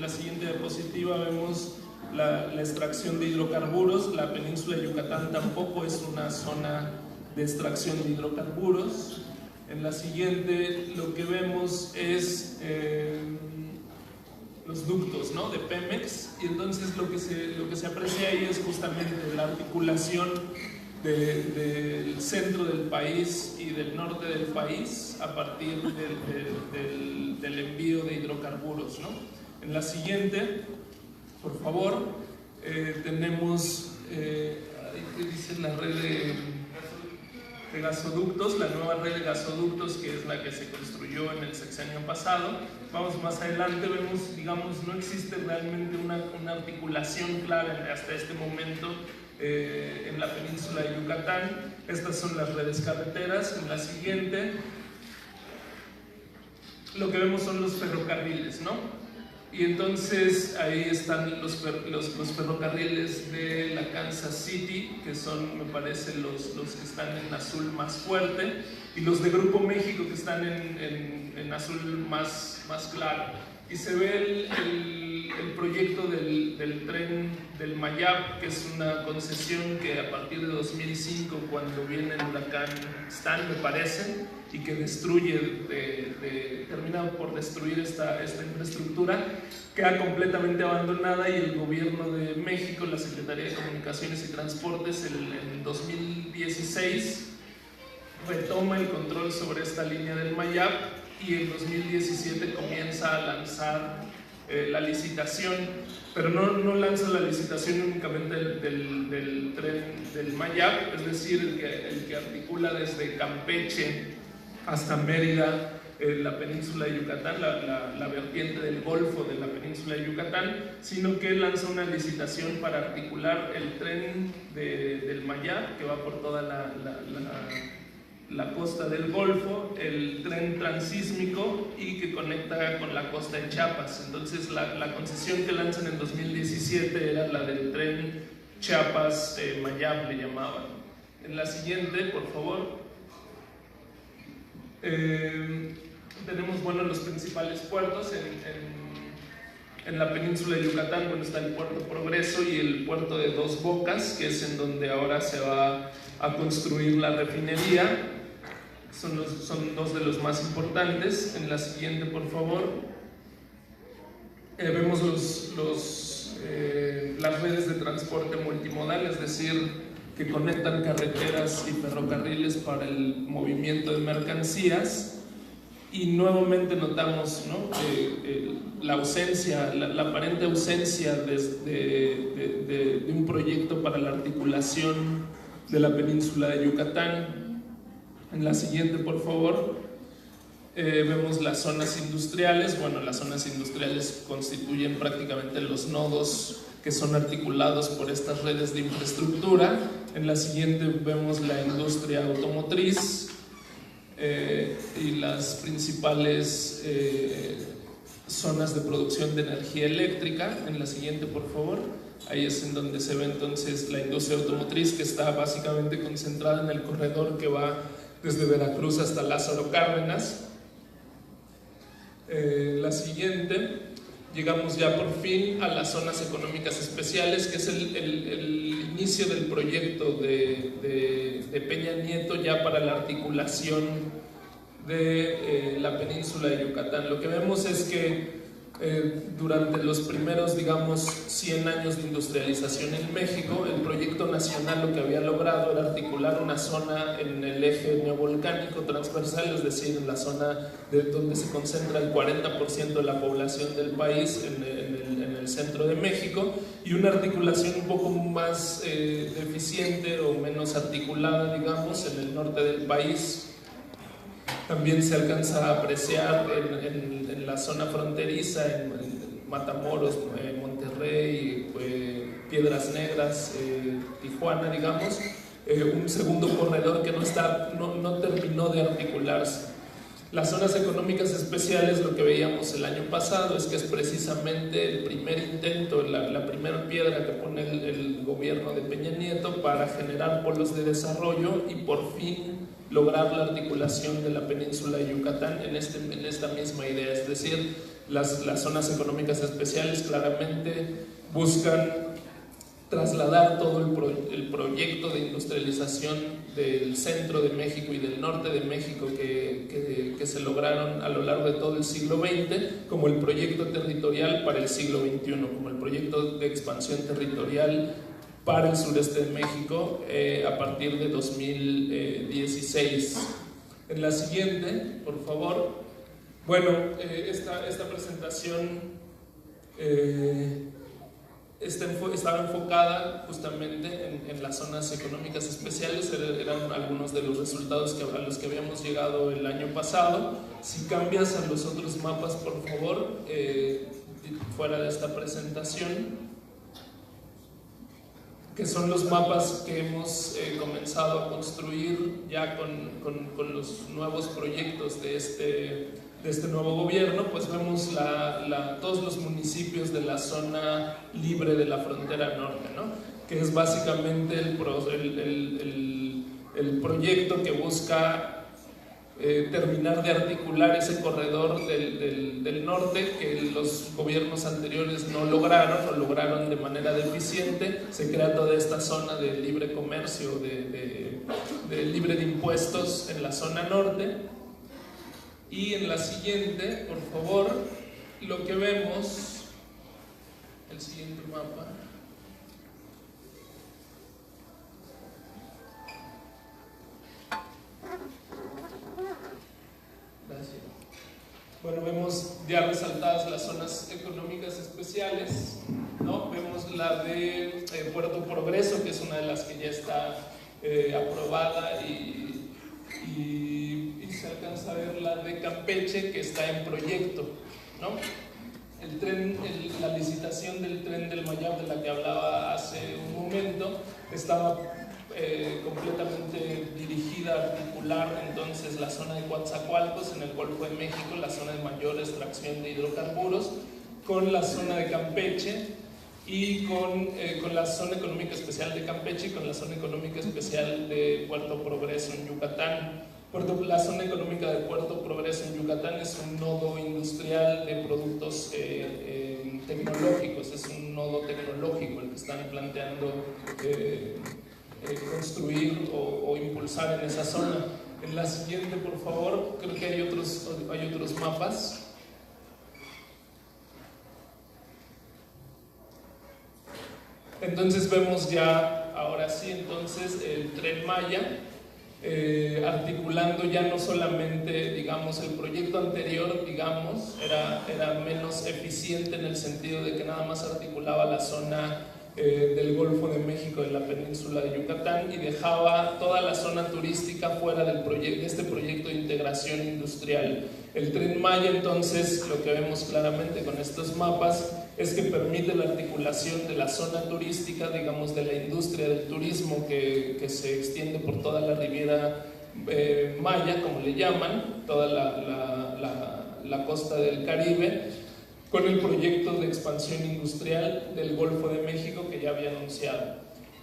la siguiente diapositiva vemos la extracción de hidrocarburos. La península de Yucatán tampoco es una zona de extracción de hidrocarburos. En la siguiente lo que vemos es los ductos, ¿no?, de Pemex, y entonces lo que se aprecia ahí es justamente la articulación del centro del país y del norte del país a partir del envío de hidrocarburos, ¿no? En la siguiente, por favor, tenemos, ¿qué dice la red de gasoductos? La nueva red de gasoductos, que es la que se construyó en el sexenio pasado. Vamos más adelante, vemos, digamos, no existe realmente una articulación clara hasta este momento en la península de Yucatán. Estas son las redes carreteras. En la siguiente, lo que vemos son los ferrocarriles, ¿no? Y entonces ahí están los ferrocarriles de la Kansas City, que son, me parece, los que están en azul más fuerte, y los de Grupo México, que están en azul más claro. Y se ve el proyecto del tren del Mayab, que es una concesión que a partir de 2005, cuando viene el huracán Stan, me parece, y que termina por destruir esta infraestructura, queda completamente abandonada, y el gobierno de México, la Secretaría de Comunicaciones y Transportes, en 2016 retoma el control sobre esta línea del Mayab, y en 2017 comienza a lanzar la licitación, pero no lanza la licitación únicamente del tren del Mayab, es decir, el que articula desde Campeche hasta Mérida, la península de Yucatán, la vertiente del Golfo de la península de Yucatán, sino que lanza una licitación para articular el tren del Mayab, que va por toda la costa del Golfo, el tren transísmico, y que conecta con la costa de Chiapas. Entonces la concesión que lanzan en 2017 era la del tren Chiapas-Mayab, le llamaban. En la siguiente, por favor. Tenemos, bueno, los principales puertos en la península de Yucatán. Bueno, está el puerto Progreso y el puerto de Dos Bocas, que es en donde ahora se va a construir la refinería. Son dos de los más importantes. En la siguiente, por favor, vemos las redes de transporte multimodal, es decir, que conectan carreteras y ferrocarriles para el movimiento de mercancías. Y nuevamente notamos, ¿no?, la ausencia, la aparente ausencia de un proyecto para la articulación de la península de Yucatán. En la siguiente, por favor, vemos las zonas industriales. Bueno, las zonas industriales constituyen prácticamente los nodos que son articulados por estas redes de infraestructura. En la siguiente vemos la industria automotriz y las principales zonas de producción de energía eléctrica. En la siguiente, por favor. Ahí es en donde se ve entonces la industria automotriz, que está básicamente concentrada en el corredor que va desde Veracruz hasta Lázaro Cárdenas. La siguiente, llegamos ya por fin a las zonas económicas especiales, que es el inicio del proyecto de Peña Nieto ya para la articulación de la península de Yucatán. Lo que vemos es que durante los primeros, digamos, 100 años de industrialización en México, el proyecto nacional lo que había logrado era articular una zona en el eje neovolcánico transversal, es decir, en la zona donde se concentra el 40% de la población del país, en el centro de México, y una articulación un poco más deficiente o menos articulada, digamos, en el norte del país. También se alcanza a apreciar en la zona fronteriza, en Matamoros, Monterrey, Piedras Negras, Tijuana, digamos, un segundo corredor que no terminó de articularse. Las zonas económicas especiales, lo que veíamos el año pasado, es que es precisamente el primer intento, la primera piedra que pone el gobierno de Peña Nieto para generar polos de desarrollo y por fin lograr la articulación de la península de Yucatán en esta misma idea. Es decir, las zonas económicas especiales claramente buscan trasladar todo el proyecto de industrialización del centro de México y del norte de México que se lograron a lo largo de todo el siglo XX como el proyecto territorial para el siglo XXI, como el proyecto de expansión territorial para el sureste de México a partir de 2016. En la siguiente, por favor. Bueno, esta presentación estaba enfocada justamente en las zonas económicas especiales. Eran algunos de los resultados a los que habíamos llegado el año pasado. Si cambias a los otros mapas, por favor, fuera de esta presentación, que son los mapas que hemos comenzado a construir ya con los nuevos proyectos de este nuevo gobierno. Pues vemos todos los municipios de la zona libre de la frontera norte, ¿no? Que es básicamente el proyecto que busca terminar de articular ese corredor del norte que los gobiernos anteriores no lograron de manera deficiente. Se crea toda esta zona de libre comercio, de libre de impuestos en la zona norte. Y en la siguiente, por favor, lo que vemos, el siguiente mapa. Gracias. Bueno, vemos ya resaltadas las zonas económicas especiales, ¿no? Vemos la de Puerto Progreso, que es una de las que ya está aprobada, y se alcanza a ver la de Campeche, que está en proyecto, ¿no? La licitación del tren del Mayab, de la que hablaba hace un momento, estaba completamente dirigida a articular entonces la zona de Coatzacoalcos en el Golfo de México, la zona de mayor extracción de hidrocarburos, con la zona de Campeche y con la zona económica especial de Campeche y con la zona económica especial de Puerto Progreso en Yucatán. La zona económica de Puerto Progreso en Yucatán es un nodo industrial de productos tecnológicos, es un nodo tecnológico el que están planteando construir o impulsar en esa zona. En la siguiente, por favor, creo que hay otros mapas. Entonces vemos ya, ahora sí, entonces el Tren Maya, articulando ya no solamente, digamos, el proyecto anterior, digamos, era menos eficiente en el sentido de que nada más articulaba la zona del Golfo de México, de la península de Yucatán, y dejaba toda la zona turística fuera de este proyecto de integración industrial. El Tren Maya, entonces, lo que vemos claramente con estos mapas es que permite la articulación de la zona turística, digamos, de la industria del turismo que se extiende por toda la Riviera Maya, como le llaman, toda la costa del Caribe, con el proyecto de expansión industrial del Golfo de México que ya había anunciado,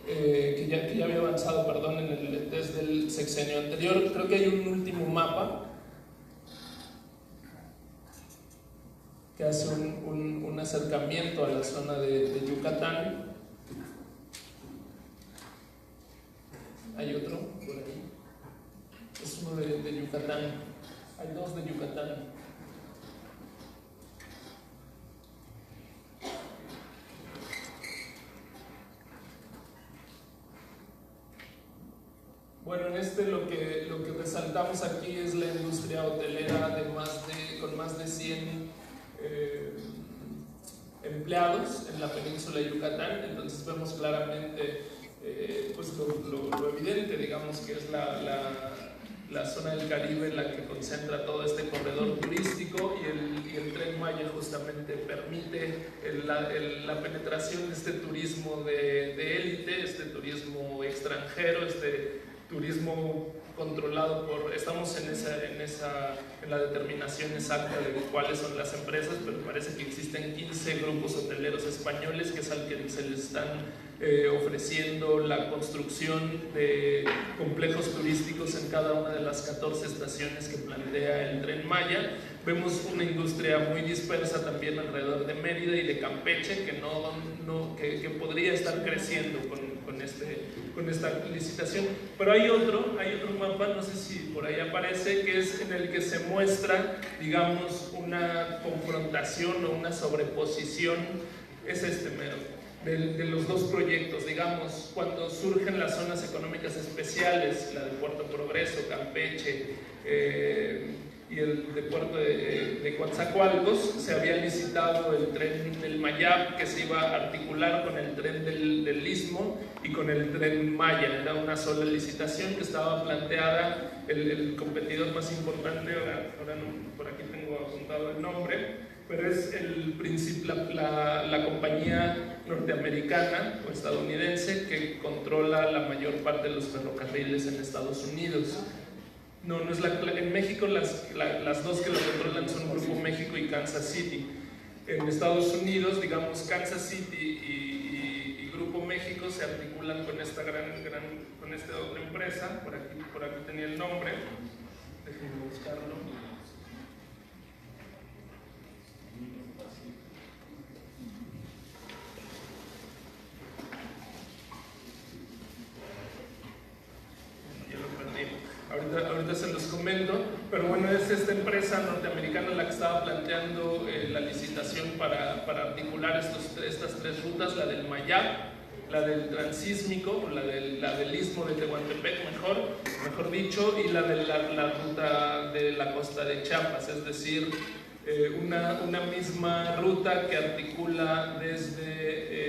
que ya había avanzado, perdón, desde el sexenio anterior. Creo que hay un último mapa que hace un acercamiento a la zona de Yucatán. Hay otro por ahí, es uno de Yucatán, hay dos de Yucatán. Bueno, en lo que resaltamos aquí es la industria hotelera con más de 100 empleados en la península de Yucatán. Entonces vemos claramente pues lo evidente, digamos, que es la zona del Caribe la que concentra todo este corredor turístico, y el Tren Maya justamente permite la penetración de este turismo de élite, este turismo extranjero, este turismo controlado estamos en la determinación exacta de cuáles son las empresas, pero parece que existen 15 grupos hoteleros españoles que es al que se les están ofreciendo la construcción de complejos turísticos en cada una de las 14 estaciones que plantea el Tren Maya. Vemos una industria muy dispersa también alrededor de Mérida y de Campeche que podría estar creciendo con esta licitación. Pero hay otro mapa, no sé si por ahí aparece, que es en el que se muestra, digamos, una confrontación o una sobreposición. Es este mero. de los dos proyectos. Digamos, cuando surgen las zonas económicas especiales, la de Puerto Progreso, Campeche y el de Puerto de Coatzacoalcos, se había licitado el tren del Mayab, que se iba a articular con el tren del Istmo y con el tren Maya. Era una sola licitación que estaba planteada. El competidor más importante, ahora no, por aquí tengo apuntado el nombre, pero es la compañía norteamericana o estadounidense que controla la mayor parte de los ferrocarriles en Estados Unidos. No es en México las dos que lo controlan son Grupo México y Kansas City. En Estados Unidos, digamos, Kansas City y Grupo México se articulan con esta con esta otra empresa. Por aquí tenía el nombre, déjenme buscarlo. Ahorita se los comento, pero bueno, es esta empresa norteamericana la que estaba planteando la licitación para articular estas tres rutas, la del Mayab, la del Transísmico, la del Istmo de Tehuantepec, mejor dicho, y la ruta de la costa de Chiapas, es decir, una misma ruta que articula desde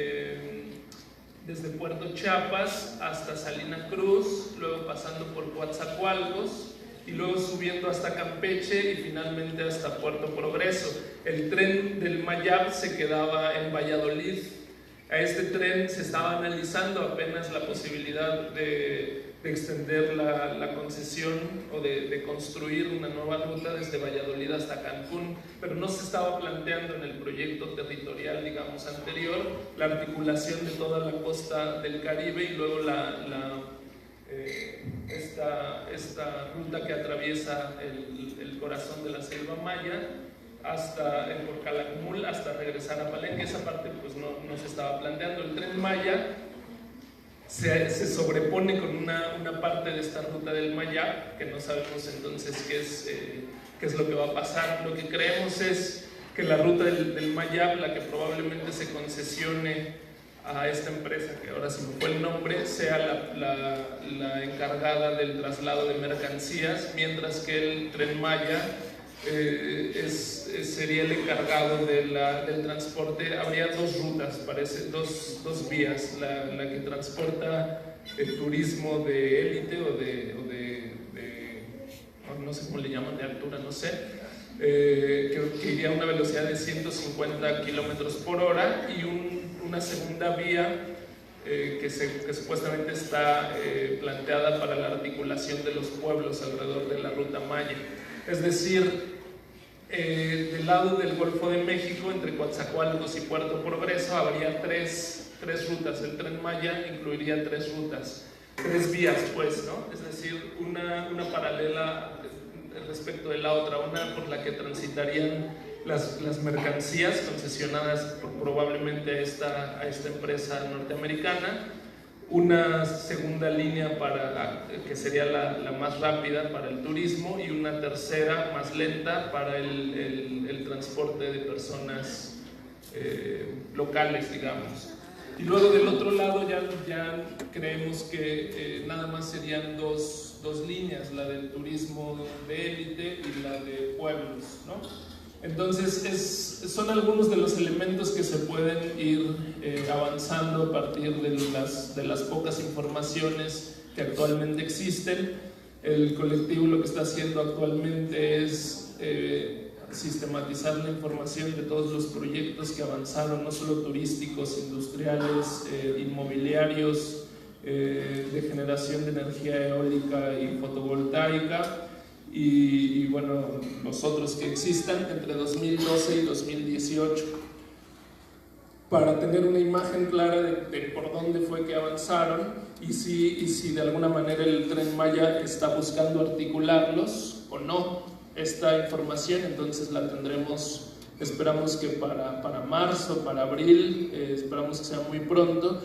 Puerto Chiapas hasta Salina Cruz, luego pasando por Coatzacoalcos y luego subiendo hasta Campeche y finalmente hasta Puerto Progreso. El tren del Mayab se quedaba en Valladolid. A este tren se estaba analizando apenas la posibilidad de extender la concesión o de construir una nueva ruta desde Valladolid hasta Cancún, pero no se estaba planteando en el proyecto territorial, digamos, anterior, la articulación de toda la costa del Caribe y luego esta ruta que atraviesa el corazón de la selva maya por Calakmul hasta regresar a Palenque. Esa parte pues no se estaba planteando. El tren Maya se sobrepone con una parte de esta ruta del Mayab, que no sabemos entonces qué es lo que va a pasar. Lo que creemos es que la ruta del Mayab, la que probablemente se concesione a esta empresa, que ahora se me fue el nombre, sea la encargada del traslado de mercancías, mientras que el tren Maya sería el encargado del transporte. Habría dos rutas, parece, dos vías, la que transporta el turismo de élite o no sé cómo le llaman, de altura, no sé, que iría a una velocidad de 150 kilómetros por hora, y una segunda vía que supuestamente está planteada para la articulación de los pueblos alrededor de la ruta Maya. Es decir, del lado del Golfo de México, entre Coatzacoalcos y Puerto Progreso, habría tres rutas. El tren Maya incluiría tres rutas, tres vías, pues, ¿no? Es decir, una paralela respecto de la otra, una por la que transitarían las mercancías concesionadas probablemente a esta empresa norteamericana, una segunda línea que sería la más rápida para el turismo, y una tercera más lenta para el transporte de personas locales, digamos. Y luego del otro lado ya creemos que nada más serían dos líneas, la del turismo de élite y la de pueblos, ¿no? Entonces son algunos de los elementos que se pueden ir avanzando a partir de las pocas informaciones que actualmente existen. El colectivo lo que está haciendo actualmente es sistematizar la información de todos los proyectos que avanzaron, no solo turísticos, industriales, inmobiliarios, de generación de energía eólica y fotovoltaica, y bueno, los otros que existan entre 2012 y 2018, para tener una imagen clara de por dónde fue que avanzaron y si de alguna manera el Tren Maya está buscando articularlos o no. Esta información entonces la tendremos, esperamos que para marzo, para abril, esperamos que sea muy pronto,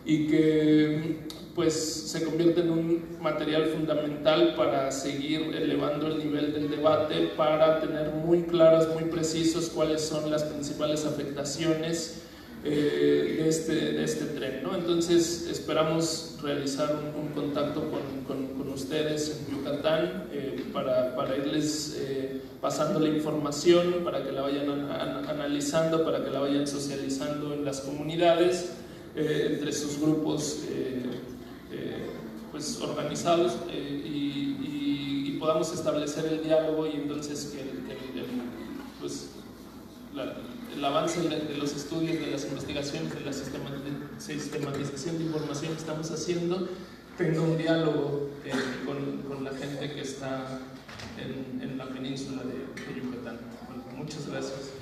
y que pues se convierta en un material fundamental para seguir elevando el nivel del debate, para tener muy claros, muy precisos cuáles son las principales afectaciones de este tren, ¿no? Entonces esperamos realizar un contacto con ustedes en Yucatán para irles pasando la información, para que la vayan analizando, para que la vayan socializando en las comunidades, entre sus grupos pues organizados, y podamos establecer el diálogo, y entonces que pues, el avance de los estudios, de las investigaciones, de la sistematización de información que estamos haciendo tenga un diálogo con la gente que está en la península de Yucatán. Bueno, muchas gracias.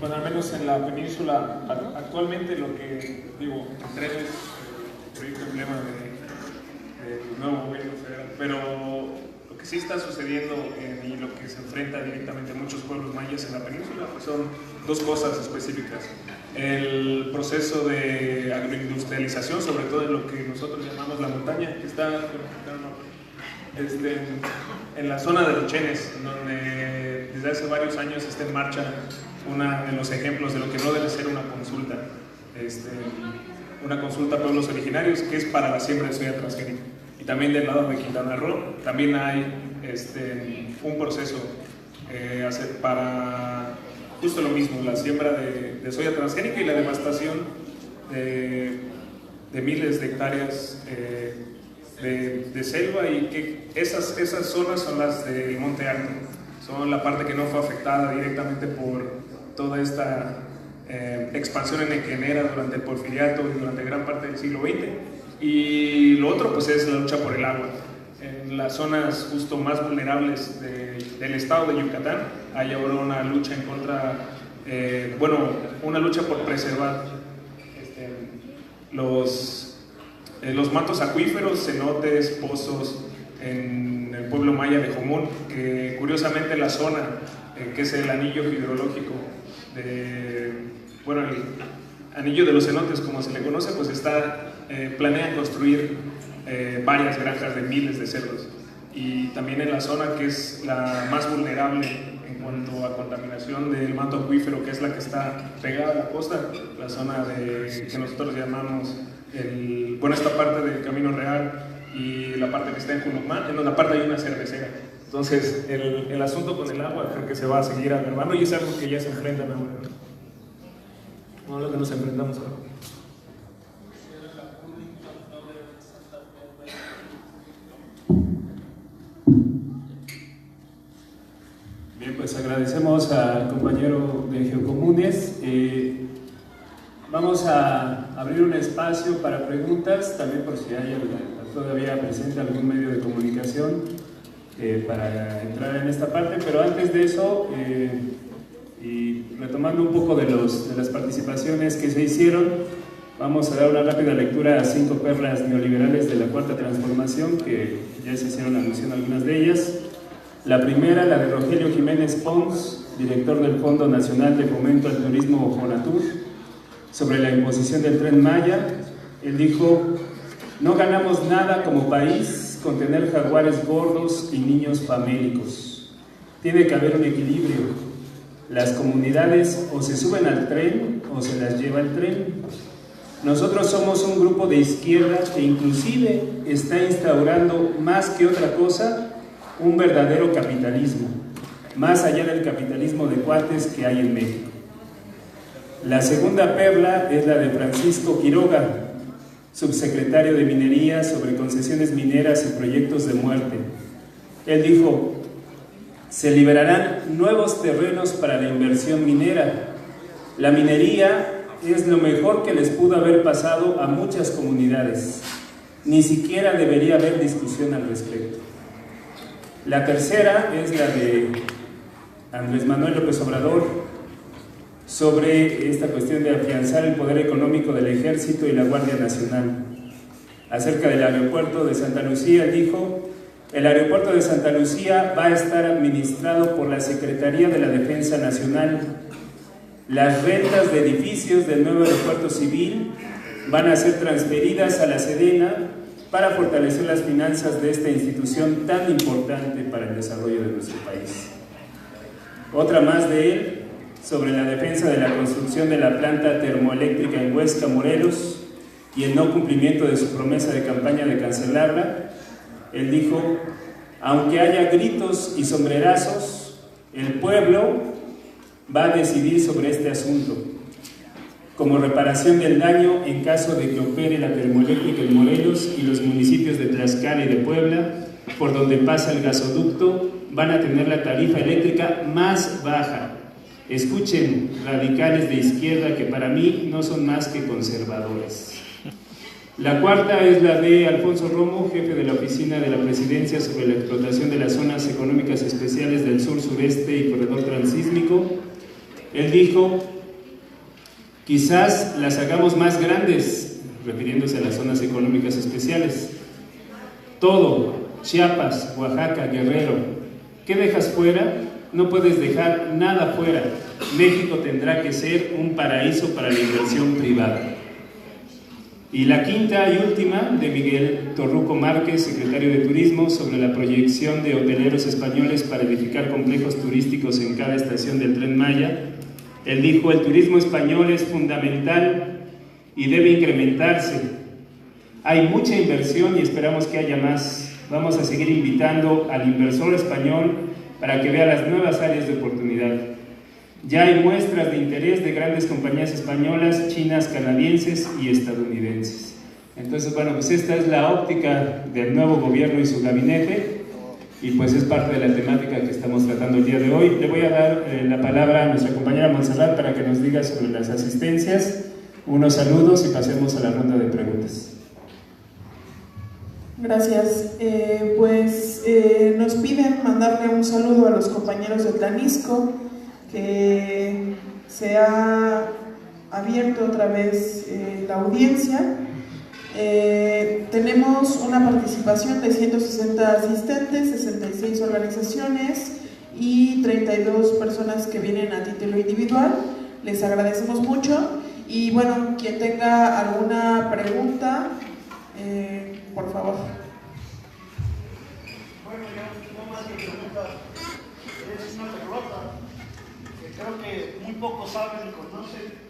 Bueno, al menos en la península, actualmente lo que digo, el tren es el proyecto emblema del nuevo gobierno federal, pero lo que sí está sucediendo y lo que se enfrenta directamente a muchos pueblos mayas en la península, pues son dos cosas específicas. El proceso de agroindustrialización, sobre todo en lo que nosotros llamamos la montaña, que está en la zona de los Chenes, donde desde hace varios años está en marcha uno de los ejemplos de lo que no debe ser una consulta a pueblos originarios, que es para la siembra de soya transgénica. Y también del lado de Quintana Roo también hay un proceso para justo lo mismo, la siembra de soya transgénica y la devastación de miles de hectáreas de selva, y que esas zonas son las del Monte Alto, son la parte que no fue afectada directamente por toda esta expansión enequenera durante el Porfiriato y durante gran parte del siglo XX. Y lo otro pues es la lucha por el agua. En las zonas justo más vulnerables del estado de Yucatán hay ahora una lucha en contra, una lucha por preservar los mantos acuíferos, cenotes, pozos en el pueblo maya de Jomún, que curiosamente la zona que es el anillo hidrológico el anillo de los cenotes, como se le conoce, pues planea construir varias granjas de miles de cerdos. Y también en la zona que es la más vulnerable en cuanto a contaminación del manto acuífero, que es la que está pegada a la costa, la zona que nosotros llamamos esta parte del Camino Real y la parte que está en Junucmán, en una parte hay una cervecera. Entonces el asunto con el agua creo que se va a seguir agravando, y es algo que ya se enfrentan ahora, no lo que nos enfrentamos ahora. Bien, pues agradecemos al compañero de Geocomunes. Vamos a abrir un espacio para preguntas, también por si hay todavía presente algún medio de comunicación para entrar en esta parte, pero antes de eso, y retomando un poco de las participaciones que se hicieron, vamos a dar una rápida lectura a 5 perlas neoliberales de la Cuarta Transformación, que ya se hicieron alusión a algunas de ellas. La primera, la de Rogelio Jiménez Pons, director del Fondo Nacional de Fomento al Turismo Fonatur, sobre la imposición del Tren Maya. Él dijo: no ganamos nada como país con tener jaguares gordos y niños famélicos. Tiene que haber un equilibrio. Las comunidades o se suben al tren o se las lleva el tren. Nosotros somos un grupo de izquierda que inclusive está instaurando, más que otra cosa, un verdadero capitalismo, más allá del capitalismo de cuates que hay en México. La segunda perla es la de Francisco Quiroga, subsecretario de Minería, sobre concesiones mineras y proyectos de muerte. Él dijo: se liberarán nuevos terrenos para la inversión minera. La minería es lo mejor que les pudo haber pasado a muchas comunidades. Ni siquiera debería haber discusión al respecto. La tercera es la de Andrés Manuel López Obrador, sobre esta cuestión de afianzar el poder económico del Ejército y la Guardia Nacional. Acerca del aeropuerto de Santa Lucía, dijo: el aeropuerto de Santa Lucía va a estar administrado por la Secretaría de la Defensa Nacional. Las rentas de edificios del nuevo aeropuerto civil van a ser transferidas a la Sedena para fortalecer las finanzas de esta institución tan importante para el desarrollo de nuestro país. Otra más de él, sobre la defensa de la construcción de la planta termoeléctrica en Huesca, Morelos, y el no cumplimiento de su promesa de campaña de cancelarla. Él dijo: aunque haya gritos y sombrerazos, el pueblo va a decidir sobre este asunto, como reparación del daño en caso de que opere la termoeléctrica en Morelos y los municipios de Tlaxcala y de Puebla, por donde pasa el gasoducto, van a tener la tarifa eléctrica más baja. Escuchen, radicales de izquierda, que para mí no son más que conservadores. La cuarta es la de Alfonso Romo, jefe de la Oficina de la Presidencia sobre la explotación de las zonas económicas especiales del sur, sureste y corredor transísmico. Él dijo: quizás las hagamos más grandes, refiriéndose a las zonas económicas especiales. Todo, Chiapas, Oaxaca, Guerrero. ¿Qué dejas fuera? No puedes dejar nada fuera. México tendrá que ser un paraíso para la inversión privada. Y la quinta y última, de Miguel Torruco Márquez, secretario de Turismo, sobre la proyección de hoteleros españoles para edificar complejos turísticos en cada estación del Tren Maya. Él dijo: el turismo español es fundamental y debe incrementarse. Hay mucha inversión y esperamos que haya más. Vamos a seguir invitando al inversor español para que vea las nuevas áreas de oportunidad. Ya hay muestras de interés de grandes compañías españolas, chinas, canadienses y estadounidenses. Entonces, bueno, pues esta es la óptica del nuevo gobierno y su gabinete, y pues es parte de la temática que estamos tratando el día de hoy. Le voy a dar la palabra a nuestra compañera Montserrat para que nos diga sobre las asistencias, unos saludos y pasemos a la ronda de preguntas. Gracias. Nos piden mandarle un saludo a los compañeros de Tlanisco, que se ha abierto otra vez la audiencia. Tenemos una participación de 160 asistentes, 66 organizaciones y 32 personas que vienen a título individual. Les agradecemos mucho y bueno, quien tenga alguna pregunta, por favor. Bueno, yo no más que pregunta, es una derrota que creo que muy pocos saben y conocen.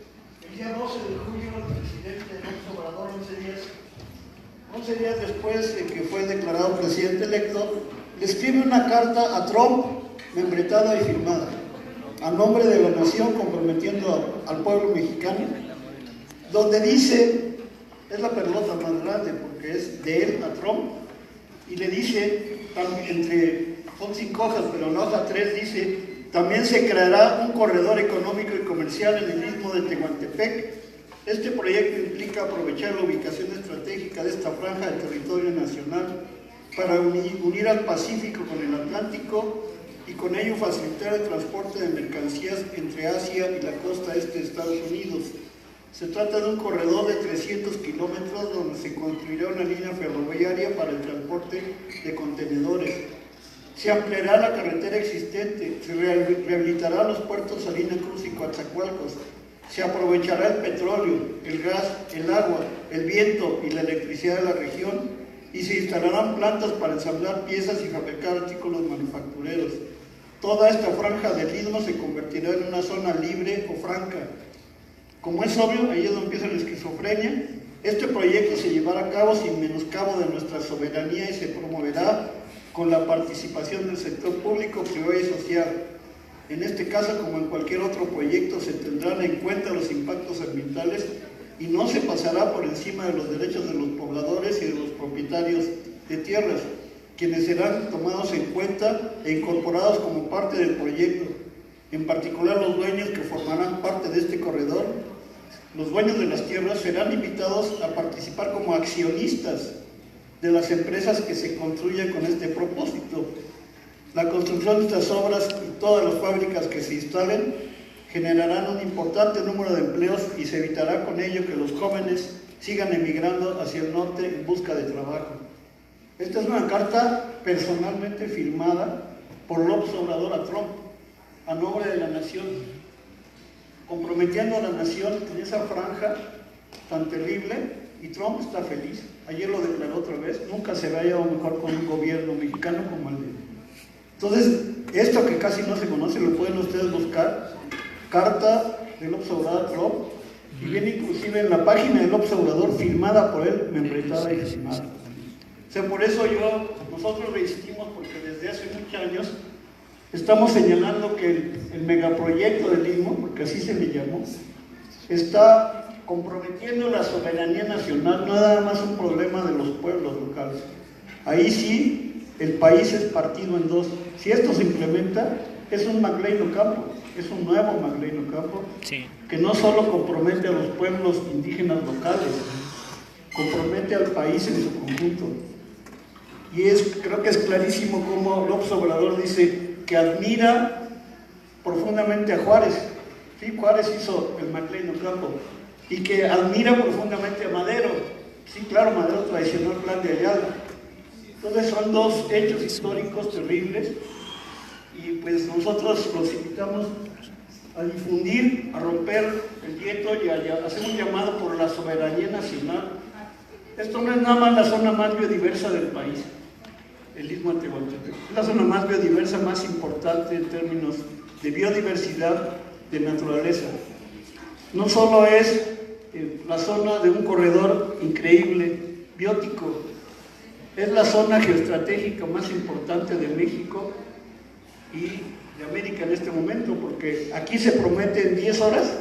El día 12 de julio el presidente López Obrador, 11 días después de que fue declarado presidente electo, le escribe una carta a Trump, membretada y firmada, a nombre de la nación, comprometiendo al pueblo mexicano, donde dice, es la pelota más grande porque es de él a Trump, y le dice, son 5 hojas, pero en la hoja 3 dice: también se creará un corredor económico y comercial en el istmo de Tehuantepec. Este proyecto implica aprovechar la ubicación estratégica de esta franja del territorio nacional para unir al Pacífico con el Atlántico y con ello facilitar el transporte de mercancías entre Asia y la costa este de Estados Unidos. Se trata de un corredor de 300 kilómetros donde se construirá una línea ferroviaria para el transporte de contenedores. Se ampliará la carretera existente, se rehabilitará los puertos Salina Cruz y Coatzacoalcos, se aprovechará el petróleo, el gas, el agua, el viento y la electricidad de la región y se instalarán plantas para ensamblar piezas y fabricar artículos manufactureros. Toda esta franja del istmo se convertirá en una zona libre o franca. Como es obvio, ahí es donde empieza la esquizofrenia. Este proyecto se llevará a cabo sin menoscabo de nuestra soberanía y se promoverá con la participación del sector público, privado y social. En este caso, como en cualquier otro proyecto, se tendrán en cuenta los impactos ambientales y no se pasará por encima de los derechos de los pobladores y de los propietarios de tierras, quienes serán tomados en cuenta e incorporados como parte del proyecto. En particular, los dueños que formarán parte de este corredor, los dueños de las tierras, serán invitados a participar como accionistas de las empresas que se construyan con este propósito. La construcción de estas obras y todas las fábricas que se instalen generarán un importante número de empleos y se evitará con ello que los jóvenes sigan emigrando hacia el norte en busca de trabajo. Esta es una carta personalmente firmada por López Obrador a Trump, a nombre de la nación, comprometiendo a la nación en esa franja tan terrible y Trump está feliz. Ayer lo declaró otra vez, nunca se había llevado mejor con un gobierno mexicano como el de él. Entonces, esto que casi no se conoce, lo pueden ustedes buscar, carta del López Obrador Trump, y viene inclusive en la página del López Obrador firmada por él, membretada y firmada. O sea, por eso nosotros resistimos, porque desde hace muchos años estamos señalando que el megaproyecto del Istmo, porque así se le llamó, está comprometiendo la soberanía nacional, no es nada más un problema de los pueblos locales. Ahí sí, el país es partido en dos. Si esto se implementa, es un Maclean Ocampo, es un nuevo Maclean Ocampo, sí, que no solo compromete a los pueblos indígenas locales, compromete al país en su conjunto. Y creo que es clarísimo cómo López Obrador dice que admira profundamente a Juárez. Sí, Juárez hizo el Maclean Ocampo, y que admira profundamente a Madero. Sí, claro, Madero traicionó el plan de Ayala. Entonces son dos hechos históricos terribles, y pues nosotros los invitamos a difundir, a romper el gueto y a hacer un llamado por la soberanía nacional. Esto no es nada más la zona más biodiversa del país, el Istmo de Tehuantepec. Es la zona más biodiversa, más importante en términos de biodiversidad, de naturaleza. No solo es la zona de un corredor increíble, biótico, es la zona geoestratégica más importante de México y de América en este momento, porque aquí se promete en 10 horas,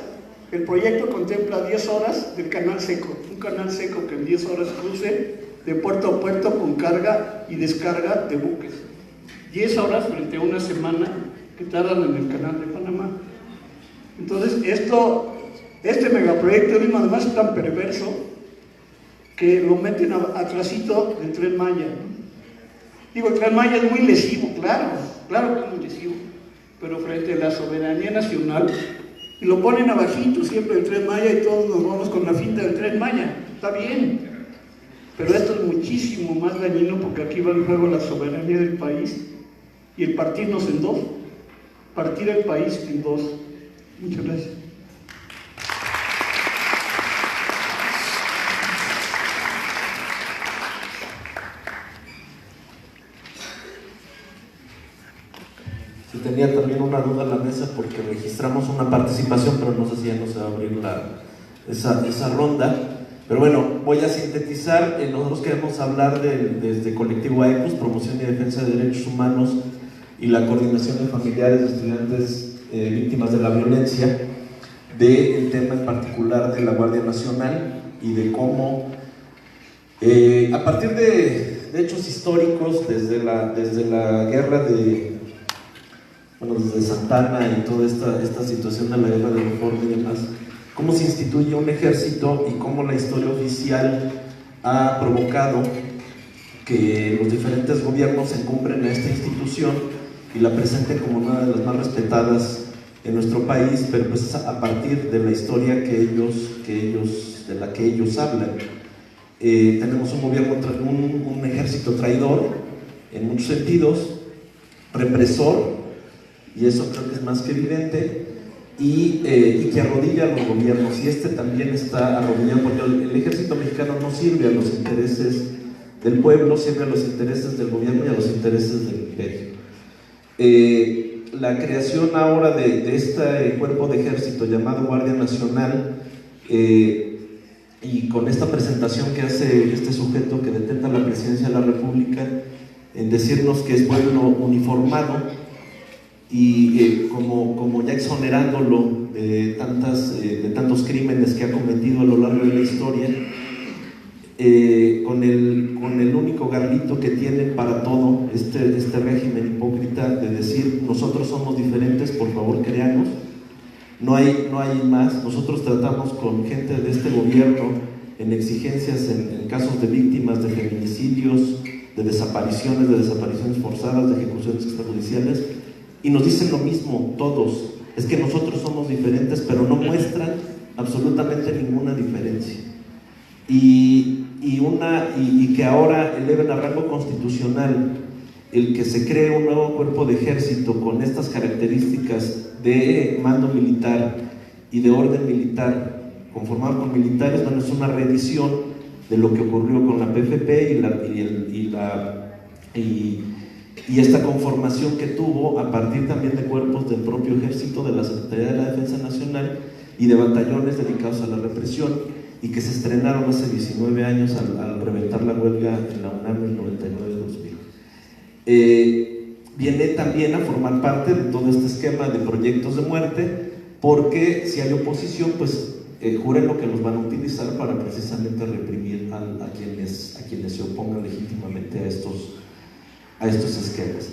el proyecto contempla 10 horas del canal seco, un canal seco que en 10 horas cruce de puerto a puerto con carga y descarga de buques. 10 horas frente a una semana que tardan en el canal de Panamá. Entonces, este megaproyecto además es tan perverso que lo meten atrasito del Tren Maya. Digo, el Tren Maya es muy lesivo, claro que es muy lesivo, pero frente a la soberanía nacional, y lo ponen abajito siempre el Tren Maya y todos nos vamos con la finta del Tren Maya, está bien, pero esto es muchísimo más dañino, porque aquí va en juego la soberanía del país y el partirnos en dos, partir el país en dos. Muchas gracias. Tenía también una duda en la mesa, porque registramos una participación, pero no sé si ya no se va a abrir esa ronda. Pero bueno, voy a sintetizar. Nosotros queremos hablar desde Colectivo AECUS, Promoción y Defensa de Derechos Humanos, y la Coordinación de Familiares de Estudiantes Víctimas de la Violencia, del tema en particular de la Guardia Nacional, y de cómo, a partir de hechos históricos, desde la guerra desde Santana y toda esta situación de la guerra de Reforma y demás, cómo se instituye un ejército y cómo la historia oficial ha provocado que los diferentes gobiernos se encumbren a esta institución y la presenten como una de las más respetadas en nuestro país, pero pues es a partir de la historia de la que ellos hablan. Tenemos un gobierno, un ejército traidor en muchos sentidos, represor, y eso creo que es más que evidente, y que arrodilla a los gobiernos, y este también está arrodillado, porque el ejército mexicano no sirve a los intereses del pueblo, sirve a los intereses del gobierno y a los intereses del imperio. La creación ahora de este cuerpo de ejército llamado Guardia Nacional, y con esta presentación que hace este sujeto que detenta la presidencia de la República en decirnos que es pueblo uniformado, y como ya exonerándolo de tantos crímenes que ha cometido a lo largo de la historia, con el único garrito que tienen para todo este régimen hipócrita de decir: nosotros somos diferentes, por favor créanos, no hay más. Nosotros tratamos con gente de este gobierno en exigencias en casos de víctimas de feminicidios, de desapariciones forzadas, de ejecuciones extrajudiciales, y nos dicen lo mismo todos: es que nosotros somos diferentes, pero no muestran absolutamente ninguna diferencia. Y que ahora eleven a rango constitucional el que se cree un nuevo cuerpo de ejército con estas características de mando militar y de orden militar, conformado con militares. Bueno, es una reedición de lo que ocurrió con la PFP y esta conformación que tuvo a partir también de cuerpos del propio ejército, de la Secretaría de la Defensa Nacional y de batallones dedicados a la represión, y que se estrenaron hace 19 años al reventar la huelga en la UNAM en el 99-2000. Viene también a formar parte de todo este esquema de proyectos de muerte, porque si hay oposición, pues juren lo que los van a utilizar para precisamente reprimir a quienes se opongan legítimamente a estos esquemas.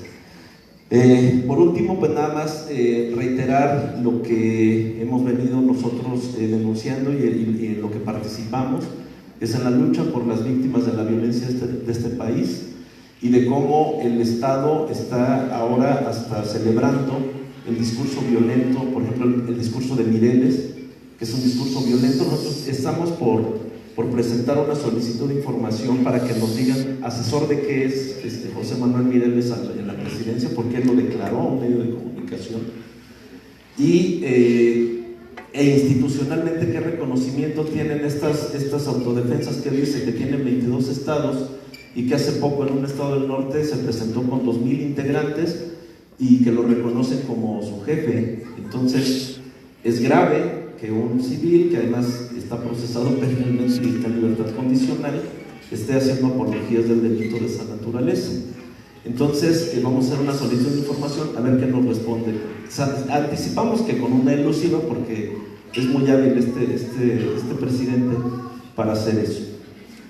Por último, pues nada más reiterar lo que hemos venido nosotros denunciando y en lo que participamos, es en la lucha por las víctimas de la violencia de este país, y de cómo el Estado está ahora hasta celebrando el discurso violento, por ejemplo el discurso de Mireles, que es un discurso violento. Nosotros estamos por presentar una solicitud de información para que nos digan, asesor de qué es José Manuel Mireles en la presidencia, porque él lo declaró a un medio de comunicación, e institucionalmente qué reconocimiento tienen estas autodefensas que dice que tienen 22 estados y que hace poco en un estado del norte se presentó con 2,000 integrantes y que lo reconocen como su jefe. Entonces es grave que un civil, que además está procesado penalmente y está en libertad condicional, esté haciendo apologías del delito de esa naturaleza. Entonces vamos a hacer una solicitud de información a ver qué nos responde. O sea, anticipamos que con una elusiva, porque es muy hábil este presidente para hacer eso.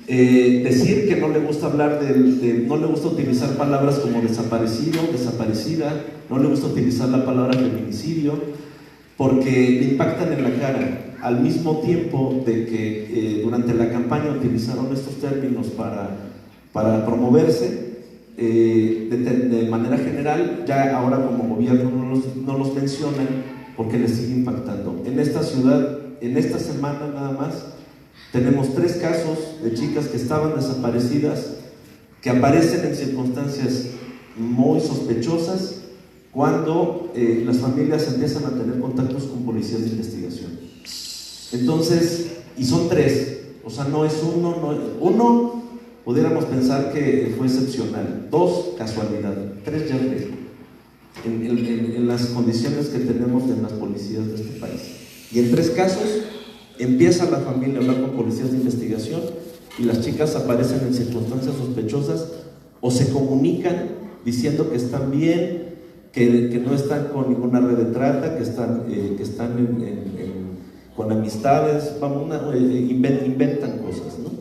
Decir que no le gusta hablar no le gusta utilizar palabras como desaparecido, desaparecida, no le gusta utilizar la palabra feminicidio, porque le impactan en la cara, al mismo tiempo de que durante la campaña utilizaron estos términos para promoverse. De manera general, ya ahora como gobierno no los mencionan porque les sigue impactando. En esta ciudad, en esta semana nada más, tenemos 3 casos de chicas que estaban desaparecidas, que aparecen en circunstancias muy sospechosas cuando las familias empiezan a tener contactos con policías de investigación. Entonces, y son 3, o sea, no es uno pudiéramos pensar que fue excepcional, 2, casualidad, 3 ya en las condiciones que tenemos de las policías de este país. Y en 3 casos empieza la familia a hablar con policías de investigación y las chicas aparecen en circunstancias sospechosas o se comunican diciendo que están bien, que no están con ninguna red de trata, que están con amistades, inventan cosas, ¿no?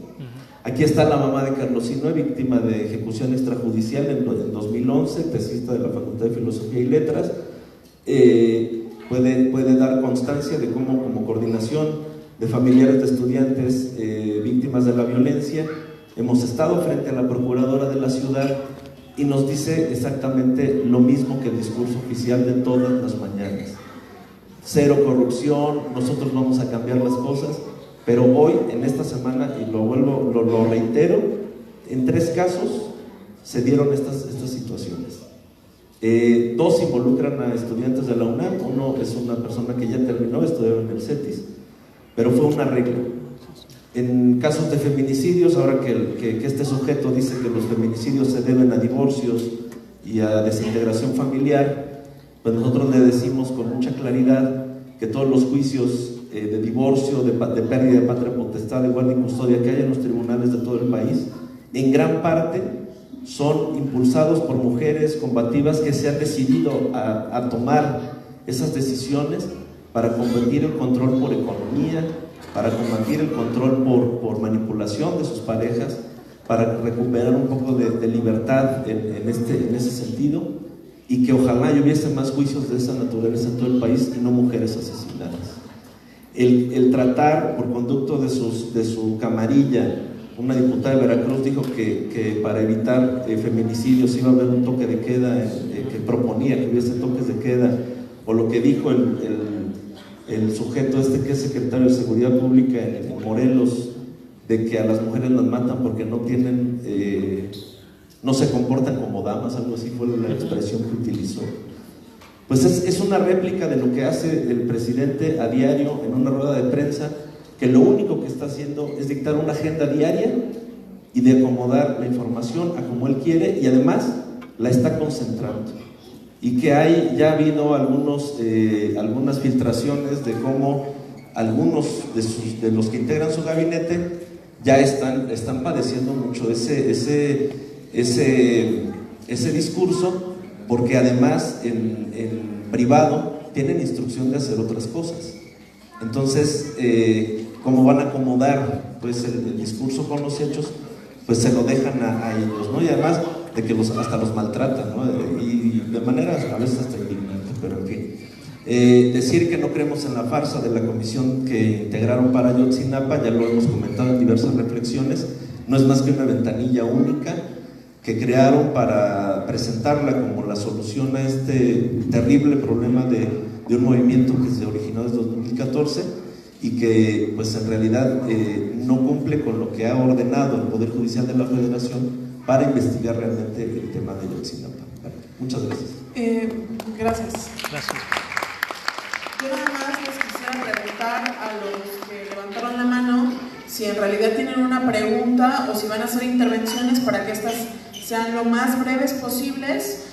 Aquí está la mamá de Carlos Sinue, víctima de ejecución extrajudicial en 2011, tesista de la Facultad de Filosofía y Letras. Puede dar constancia de cómo, como coordinación de familiares de estudiantes víctimas de la violencia, hemos estado frente a la procuradora de la ciudad y nos dice exactamente lo mismo que el discurso oficial de todas las mañanas: cero corrupción, nosotros vamos a cambiar las cosas. Pero hoy, en esta semana, y lo reitero, en 3 casos se dieron estas situaciones. 2 involucran a estudiantes de la UNAM, uno es una persona que ya terminó, estudió en el CETIS, pero fue un arreglo. En casos de feminicidios, ahora que este sujeto dice que los feminicidios se deben a divorcios y a desintegración familiar, pues nosotros le decimos con mucha claridad que todos los juicios de divorcio, de pérdida de patria potestad, de guardia y custodia que hay en los tribunales de todo el país, en gran parte son impulsados por mujeres combativas que se han decidido a tomar esas decisiones para combatir el control por economía, para combatir el control por manipulación de sus parejas, para recuperar un poco de libertad en ese sentido, y que ojalá hubiese más juicios de esa naturaleza en todo el país y no mujeres asesinadas. El tratar por conducto de su camarilla, una diputada de Veracruz dijo que para evitar feminicidios iba a haber un toque de queda, que proponía que hubiese toques de queda, o lo que dijo el sujeto que es secretario de Seguridad Pública en Morelos, de que a las mujeres las matan porque no se comportan como damas, algo así fue la expresión que utilizó. Pues es una réplica de lo que hace el presidente a diario en una rueda de prensa, que lo único que está haciendo es dictar una agenda diaria y de acomodar la información a como él quiere, y además la está concentrando. Y que ya ha habido algunas filtraciones de cómo algunos de los que integran su gabinete ya están padeciendo mucho ese discurso, porque además en privado tienen instrucción de hacer otras cosas. Entonces, como van a acomodar pues el discurso con los hechos, pues se lo dejan a ellos, ¿no? Y además de que hasta los maltratan, ¿no? Y de manera a veces hasta indignante, pero en fin. Decir que no creemos en la farsa de la comisión que integraron para Ayotzinapa, ya lo hemos comentado en diversas reflexiones, no es más que una ventanilla única que crearon para presentarla como la solución a este terrible problema de un movimiento que se originó desde 2014 y que pues en realidad no cumple con lo que ha ordenado el Poder Judicial de la Federación para investigar realmente el tema de Ayotzinapa. Vale, muchas gracias. Gracias. Gracias. Yo nada más les quisiera preguntar a los que levantaron la mano si en realidad tienen una pregunta o si van a hacer intervenciones para que estas sean lo más breves posibles,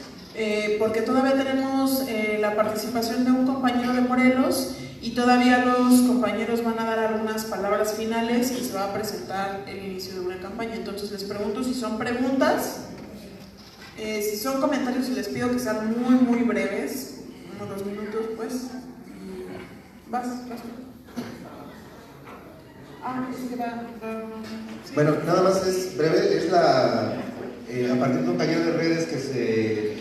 porque todavía tenemos la participación de un compañero de Morelos y todavía los compañeros van a dar algunas palabras finales y se va a presentar el inicio de una campaña. Entonces les pregunto si son preguntas, si son comentarios, y les pido que sean muy breves, unos 2 minutos pues. Vas. Sí. Bueno, nada más es breve, es a partir de un taller de redes que se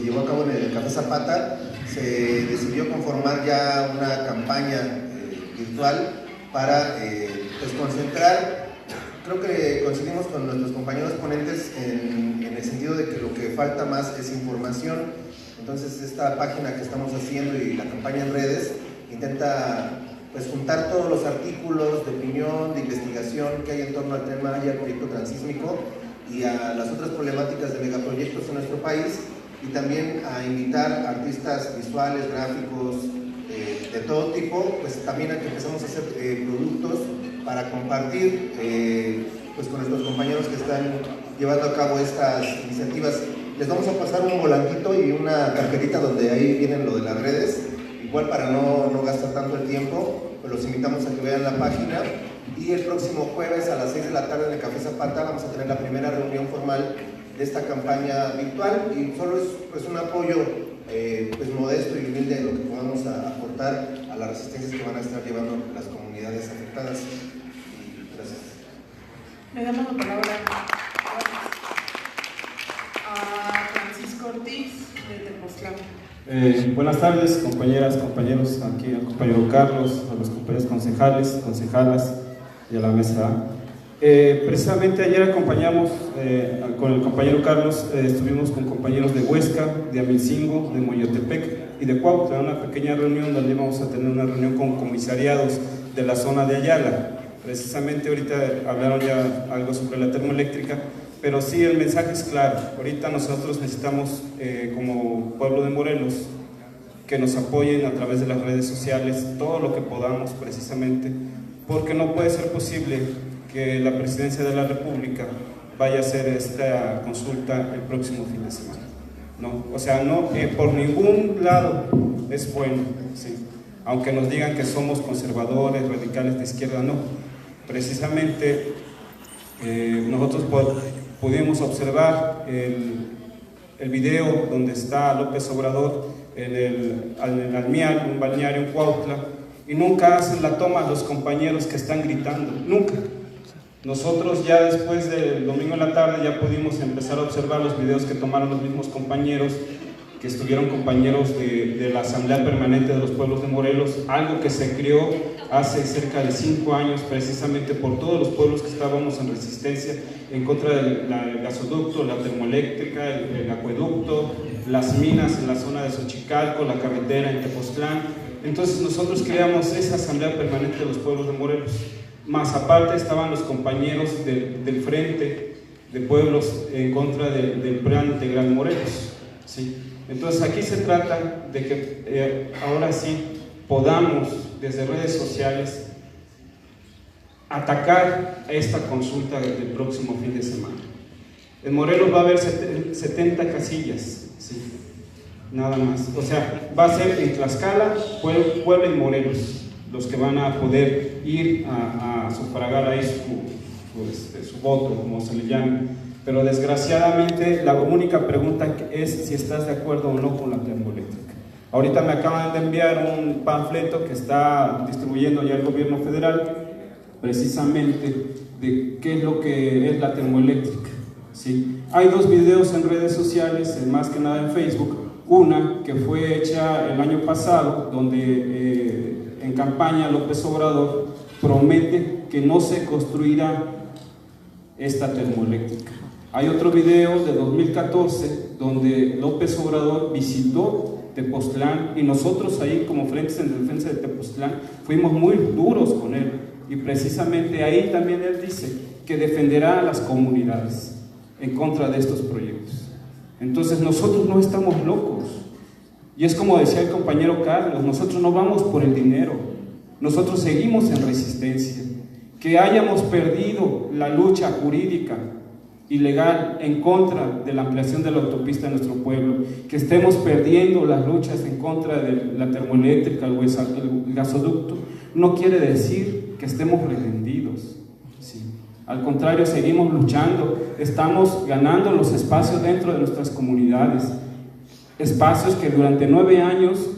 llevó a cabo en el Café Zapata, se decidió conformar ya una campaña virtual para pues concentrar. Creo que coincidimos con nuestros compañeros ponentes en el sentido de que lo que falta más es información. Entonces esta página que estamos haciendo y la campaña en redes intenta pues juntar todos los artículos de opinión, de investigación que hay en torno al tema y al proyecto transísmico y a las otras problemáticas de megaproyectos en nuestro país, y también a invitar artistas visuales, gráficos, de todo tipo, pues también a que empecemos a hacer productos para compartir pues con nuestros compañeros que están llevando a cabo estas iniciativas. Les vamos a pasar un volantito y una carterita donde ahí vienen lo de las redes. Igual para no gastar tanto el tiempo, pues los invitamos a que vean la página, y el próximo jueves a las 6 de la tarde en el Café Zapata vamos a tener la primera reunión formal de esta campaña virtual, y solo es pues un apoyo pues modesto y humilde de lo que podamos aportar a las resistencias que van a estar llevando las comunidades afectadas. Y gracias. Le damos la palabra a Francisco Ortiz de Tepoztlán. Buenas tardes, compañeras, compañeros, aquí al compañero Carlos, a los compañeros concejales, concejalas y a la mesa. Precisamente ayer acompañamos con el compañero Carlos, estuvimos con compañeros de Huesca, de Amilcingo, de Moyotepec y de Cuautla, una pequeña reunión donde íbamos a tener una reunión con comisariados de la zona de Ayala. Precisamente ahorita hablaron ya algo sobre la termoeléctrica, pero sí, el mensaje es claro. Ahorita nosotros necesitamos, como pueblo de Morelos, que nos apoyen a través de las redes sociales, todo lo que podamos precisamente, porque no puede ser posible que la Presidencia de la República vaya a hacer esta consulta el próximo fin de semana. No, o sea, no, por ningún lado es bueno, ¿sí? Aunque nos digan que somos conservadores, radicales de izquierda, no. Precisamente nosotros pudimos observar el video donde está López Obrador en el Almial, un balneario en Cuautla, y nunca hacen la toma los compañeros que están gritando, nunca. Nosotros ya después del domingo en la tarde ya pudimos empezar a observar los videos que tomaron los mismos compañeros, que estuvieron compañeros de la Asamblea Permanente de los Pueblos de Morelos, algo que se creó hace cerca de 5 años precisamente por todos los pueblos que estábamos en resistencia en contra del gasoducto, la termoeléctrica, el acueducto, las minas en la zona de Xochicalco, la carretera en Tepoztlán. Entonces nosotros creamos esa Asamblea Permanente de los Pueblos de Morelos. Más aparte estaban los compañeros del Frente de Pueblos en contra del Plan Integral Morelos, ¿sí? Entonces aquí se trata de que ahora sí podamos desde redes sociales atacar esta consulta del próximo fin de semana. En Morelos va a haber 70 casillas, ¿sí? Nada más. O sea, va a ser en Tlaxcala, Puebla y Morelos los que van a poder ir a sufragar ahí su voto, como se le llame. Pero desgraciadamente la única pregunta es si estás de acuerdo o no con la termoeléctrica. Ahorita me acaban de enviar un panfleto que está distribuyendo ya el gobierno federal, precisamente de qué es lo que es la termoeléctrica, ¿sí? Hay dos videos en redes sociales, más que nada en Facebook. Una que fue hecha el año pasado, donde en campaña López Obrador promete que no se construirá esta termoeléctrica. Hay otro video de 2014 donde López Obrador visitó Tepoztlán y nosotros ahí como Frentes en Defensa de Tepoztlán fuimos muy duros con él, y precisamente ahí también él dice que defenderá a las comunidades en contra de estos proyectos. Entonces nosotros no estamos locos, y es como decía el compañero Carlos, nosotros no vamos por el dinero, nosotros seguimos en resistencia. Que hayamos perdido la lucha jurídica y legal en contra de la ampliación de la autopista en nuestro pueblo, que estemos perdiendo las luchas en contra de la termoeléctrica o el gasoducto, no quiere decir que estemos rendidos, ¿sí? Al contrario, seguimos luchando, estamos ganando los espacios dentro de nuestras comunidades, espacios que durante 9 años,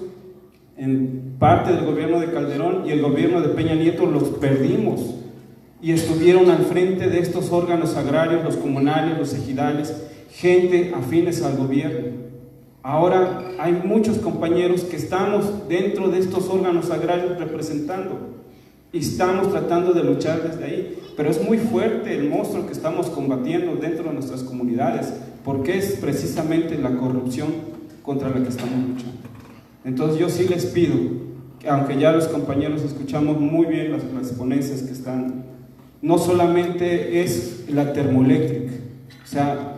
en parte del gobierno de Calderón y el gobierno de Peña Nieto, los perdimos, y estuvieron al frente de estos órganos agrarios, los comunales, los ejidales, gente afines al gobierno. Ahora hay muchos compañeros que estamos dentro de estos órganos agrarios representando, y estamos tratando de luchar desde ahí, pero es muy fuerte el monstruo que estamos combatiendo dentro de nuestras comunidades, porque es precisamente la corrupción contra la que estamos luchando. Entonces yo sí les pido, que aunque ya los compañeros escuchamos muy bien las ponencias que están, no solamente es la termoeléctrica, o sea,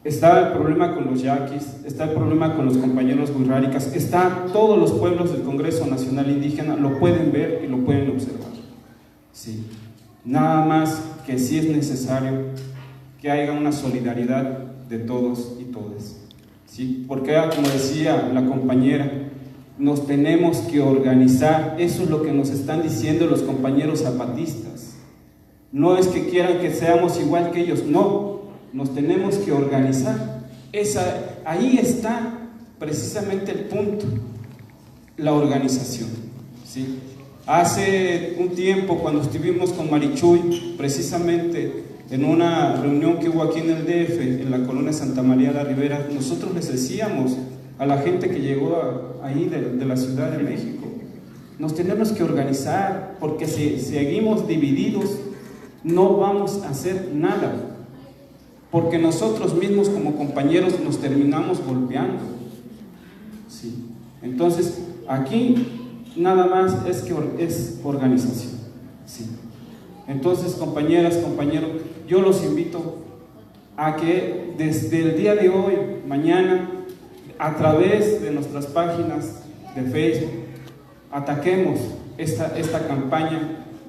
está el problema con los yaquis, está el problema con los compañeros wixárikas, está todos los pueblos del Congreso Nacional Indígena, lo pueden ver y lo pueden observar, sí. Nada más que sí es necesario que haya una solidaridad de todos y todas, ¿sí? Porque como decía la compañera, nos tenemos que organizar, eso es lo que nos están diciendo los compañeros zapatistas. No es que quieran que seamos igual que ellos, no, nos tenemos que organizar. Ahí está precisamente el punto, la organización, ¿sí? Hace un tiempo, cuando estuvimos con Marichuy, precisamente en una reunión que hubo aquí en el DF, en la colonia Santa María la Ribera, nosotros les decíamos a la gente que llegó ahí de la Ciudad de México, nos tenemos que organizar, porque si seguimos divididos, no vamos a hacer nada, porque nosotros mismos como compañeros nos terminamos golpeando, ¿sí? Entonces aquí nada más es organización, ¿sí? Entonces, compañeras, compañeros, yo los invito a que desde el día de hoy, mañana, a través de nuestras páginas de Facebook, ataquemos esta campaña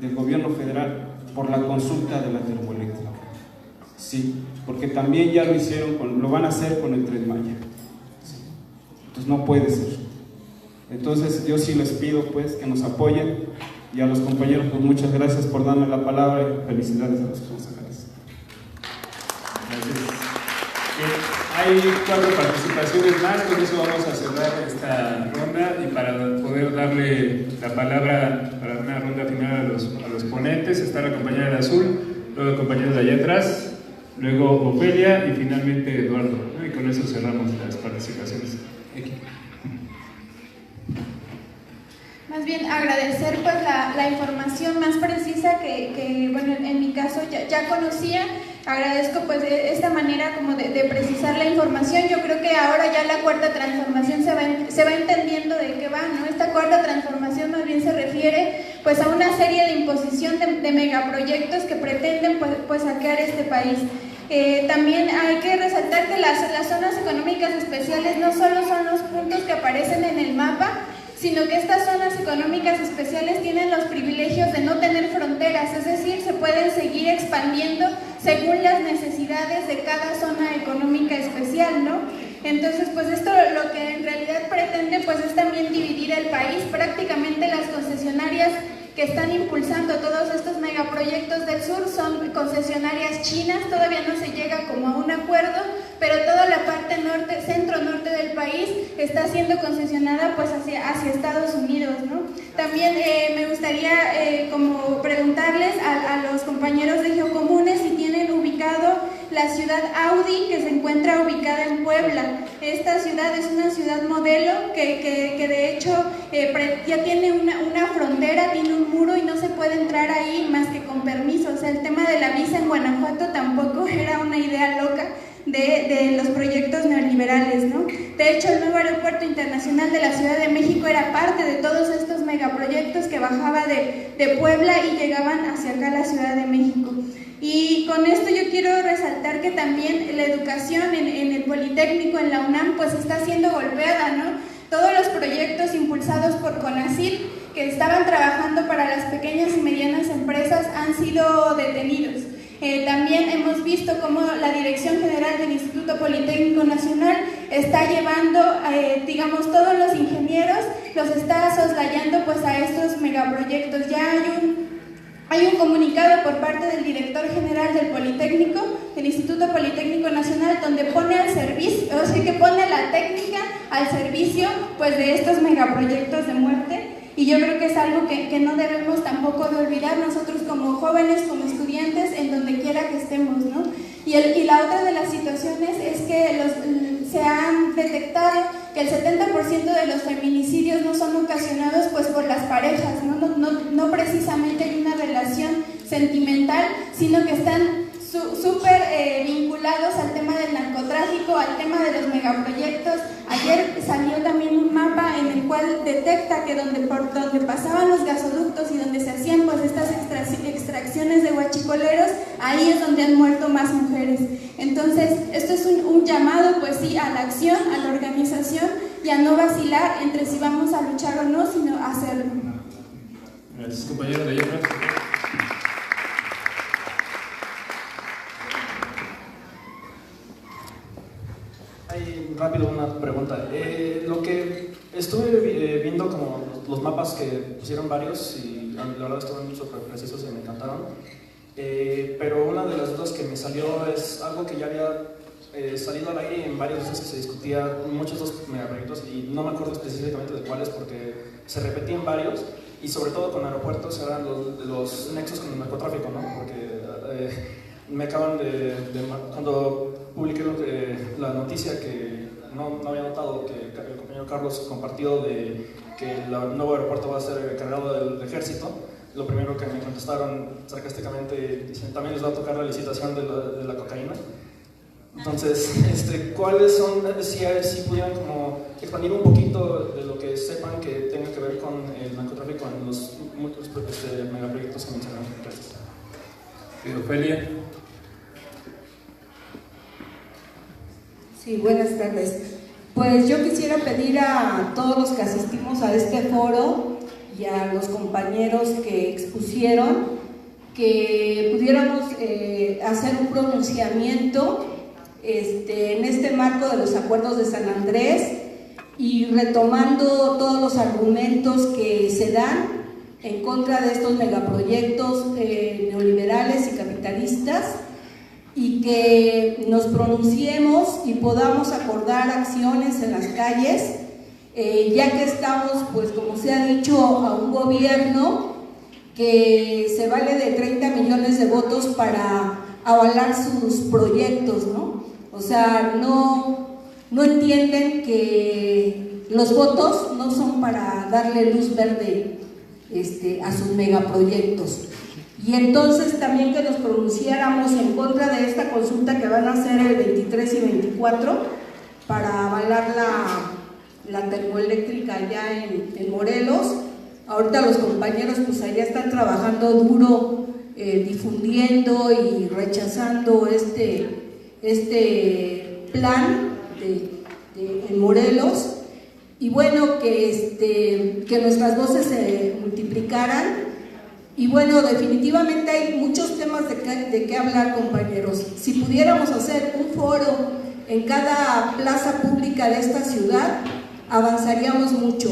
del gobierno federal por la consulta de la termoeléctrica, sí, porque también ya lo hicieron, lo van a hacer con el Tren Maya, ¿sí? Entonces no puede ser. Entonces yo sí les pido pues que nos apoyen, y a los compañeros pues muchas gracias por darme la palabra, y felicidades a los concejales. Gracias. Hay 4 participaciones más, con eso vamos a cerrar esta ronda, y para poder darle la palabra para una ronda final a los ponentes, está la compañera de azul, luego el compañero de allá atrás, luego Ofelia y finalmente Eduardo, ¿no? Y con eso cerramos las participaciones. Aquí. Más bien agradecer pues la información más precisa que bueno, en mi caso ya conocía. Agradezco pues esta manera como de precisar la información. Yo creo que ahora ya la cuarta transformación se va entendiendo de qué va, ¿no? Esta cuarta transformación más bien se refiere pues a una serie de imposición de megaproyectos que pretenden pues saquear este país. También hay que resaltar que las zonas económicas especiales no solo son los puntos que aparecen en el mapa, sino que estas zonas económicas especiales tienen los privilegios de no tener fronteras, es decir, se pueden seguir expandiendo según las necesidades de cada zona económica especial, ¿no? Entonces, pues esto lo que en realidad pretende pues es también dividir el país. Prácticamente las concesionarias que están impulsando todos estos megaproyectos del sur son concesionarias chinas, todavía no se llega como a un acuerdo, pero toda la parte norte, centro-norte del país está siendo concesionada pues hacia Estados Unidos, ¿no? También me gustaría como preguntarles a los compañeros de Geocomunes si tienen ubicado la ciudad Audi, que se encuentra ubicada en Puebla. Esta ciudad es una ciudad modelo que de hecho ya tiene una frontera, tiene un muro y no se puede entrar ahí más que con permiso. O sea, el tema de la visa en Guanajuato tampoco era una idea loca de los proyectos neoliberales, ¿no? De hecho, el nuevo aeropuerto internacional de la Ciudad de México era parte de todos estos megaproyectos que bajaba de Puebla y llegaban hacia acá a la Ciudad de México. Y con esto yo quiero resaltar que también la educación en el Politécnico, en la UNAM, pues está siendo golpeada, ¿no? Todos los proyectos impulsados por CONACYT que estaban trabajando para las pequeñas y medianas empresas han sido detenidos. También hemos visto cómo la Dirección General del Instituto Politécnico Nacional está llevando, digamos, todos los ingenieros, los está soslayando pues a estos megaproyectos. Ya hay un comunicado por parte del director general del Politécnico, del Instituto Politécnico Nacional, donde pone al servicio, o sea que pone la técnica al servicio pues de estos megaproyectos de muerte. Y yo creo que es algo que no debemos tampoco de olvidar nosotros como jóvenes, como estudiantes, en donde quiera que estemos, ¿no? Y la otra de las situaciones es que se han detectado que el 70% de los feminicidios no son ocasionados pues por las parejas, no precisamente hay una relación sentimental, sino que están súper vinculados al tema del narcotráfico, al tema de los megaproyectos. Ayer salió también un mapa en el cual detecta que por donde pasaban los gasoductos y donde se hacían pues estas extracciones de huachicoleros, ahí es donde han muerto más mujeres. Entonces, esto es un llamado pues sí a la acción, a la organización y a no vacilar entre si vamos a luchar o no, sino a hacerlo. Gracias, compañero de Yerra. Rápido una pregunta. Lo que estuve viendo como los mapas que pusieron varios y la verdad estaban súper precisos y me encantaron, pero una de las dudas que me salió es algo que ya había salido al aire en varias veces que se discutía muchos de los megaproyectos y no me acuerdo específicamente de cuáles porque se repetían varios y sobre todo con aeropuertos eran los nexos con el narcotráfico, ¿no? Porque me acaban cuando publiqué la noticia que no había notado que el compañero Carlos compartió de que el nuevo aeropuerto va a ser cargado del ejército, lo primero que me contestaron sarcásticamente dicen también les va a tocar la licitación de la cocaína. Entonces, ¿cuáles son, si pudieran como expandir un poquito de lo que sepan que tenga que ver con el narcotráfico en los muchos megaproyectos que mencionaron? Gracias. Ofelia. Sí, buenas tardes. Pues yo quisiera pedir a todos los que asistimos a este foro y a los compañeros que expusieron que pudiéramos hacer un pronunciamiento en este marco de los acuerdos de San Andrés y retomando todos los argumentos que se dan en contra de estos megaproyectos neoliberales y capitalistas, y que nos pronunciemos y podamos acordar acciones en las calles, ya que estamos, pues como se ha dicho, a un gobierno que se vale de 30 millones de votos para avalar sus proyectos, ¿no? O sea, no entienden que los votos no son para darle luz verde a sus megaproyectos. Y entonces también que nos pronunciáramos en contra de esta consulta que van a hacer el 23 y 24 para avalar la termoeléctrica allá en Morelos. Ahorita los compañeros pues allá están trabajando duro, difundiendo y rechazando este plan en Morelos. y bueno, que nuestras voces se multiplicaran. Y bueno, definitivamente hay muchos temas de qué hablar, compañeros. Si pudiéramos hacer un foro en cada plaza pública de esta ciudad, avanzaríamos mucho.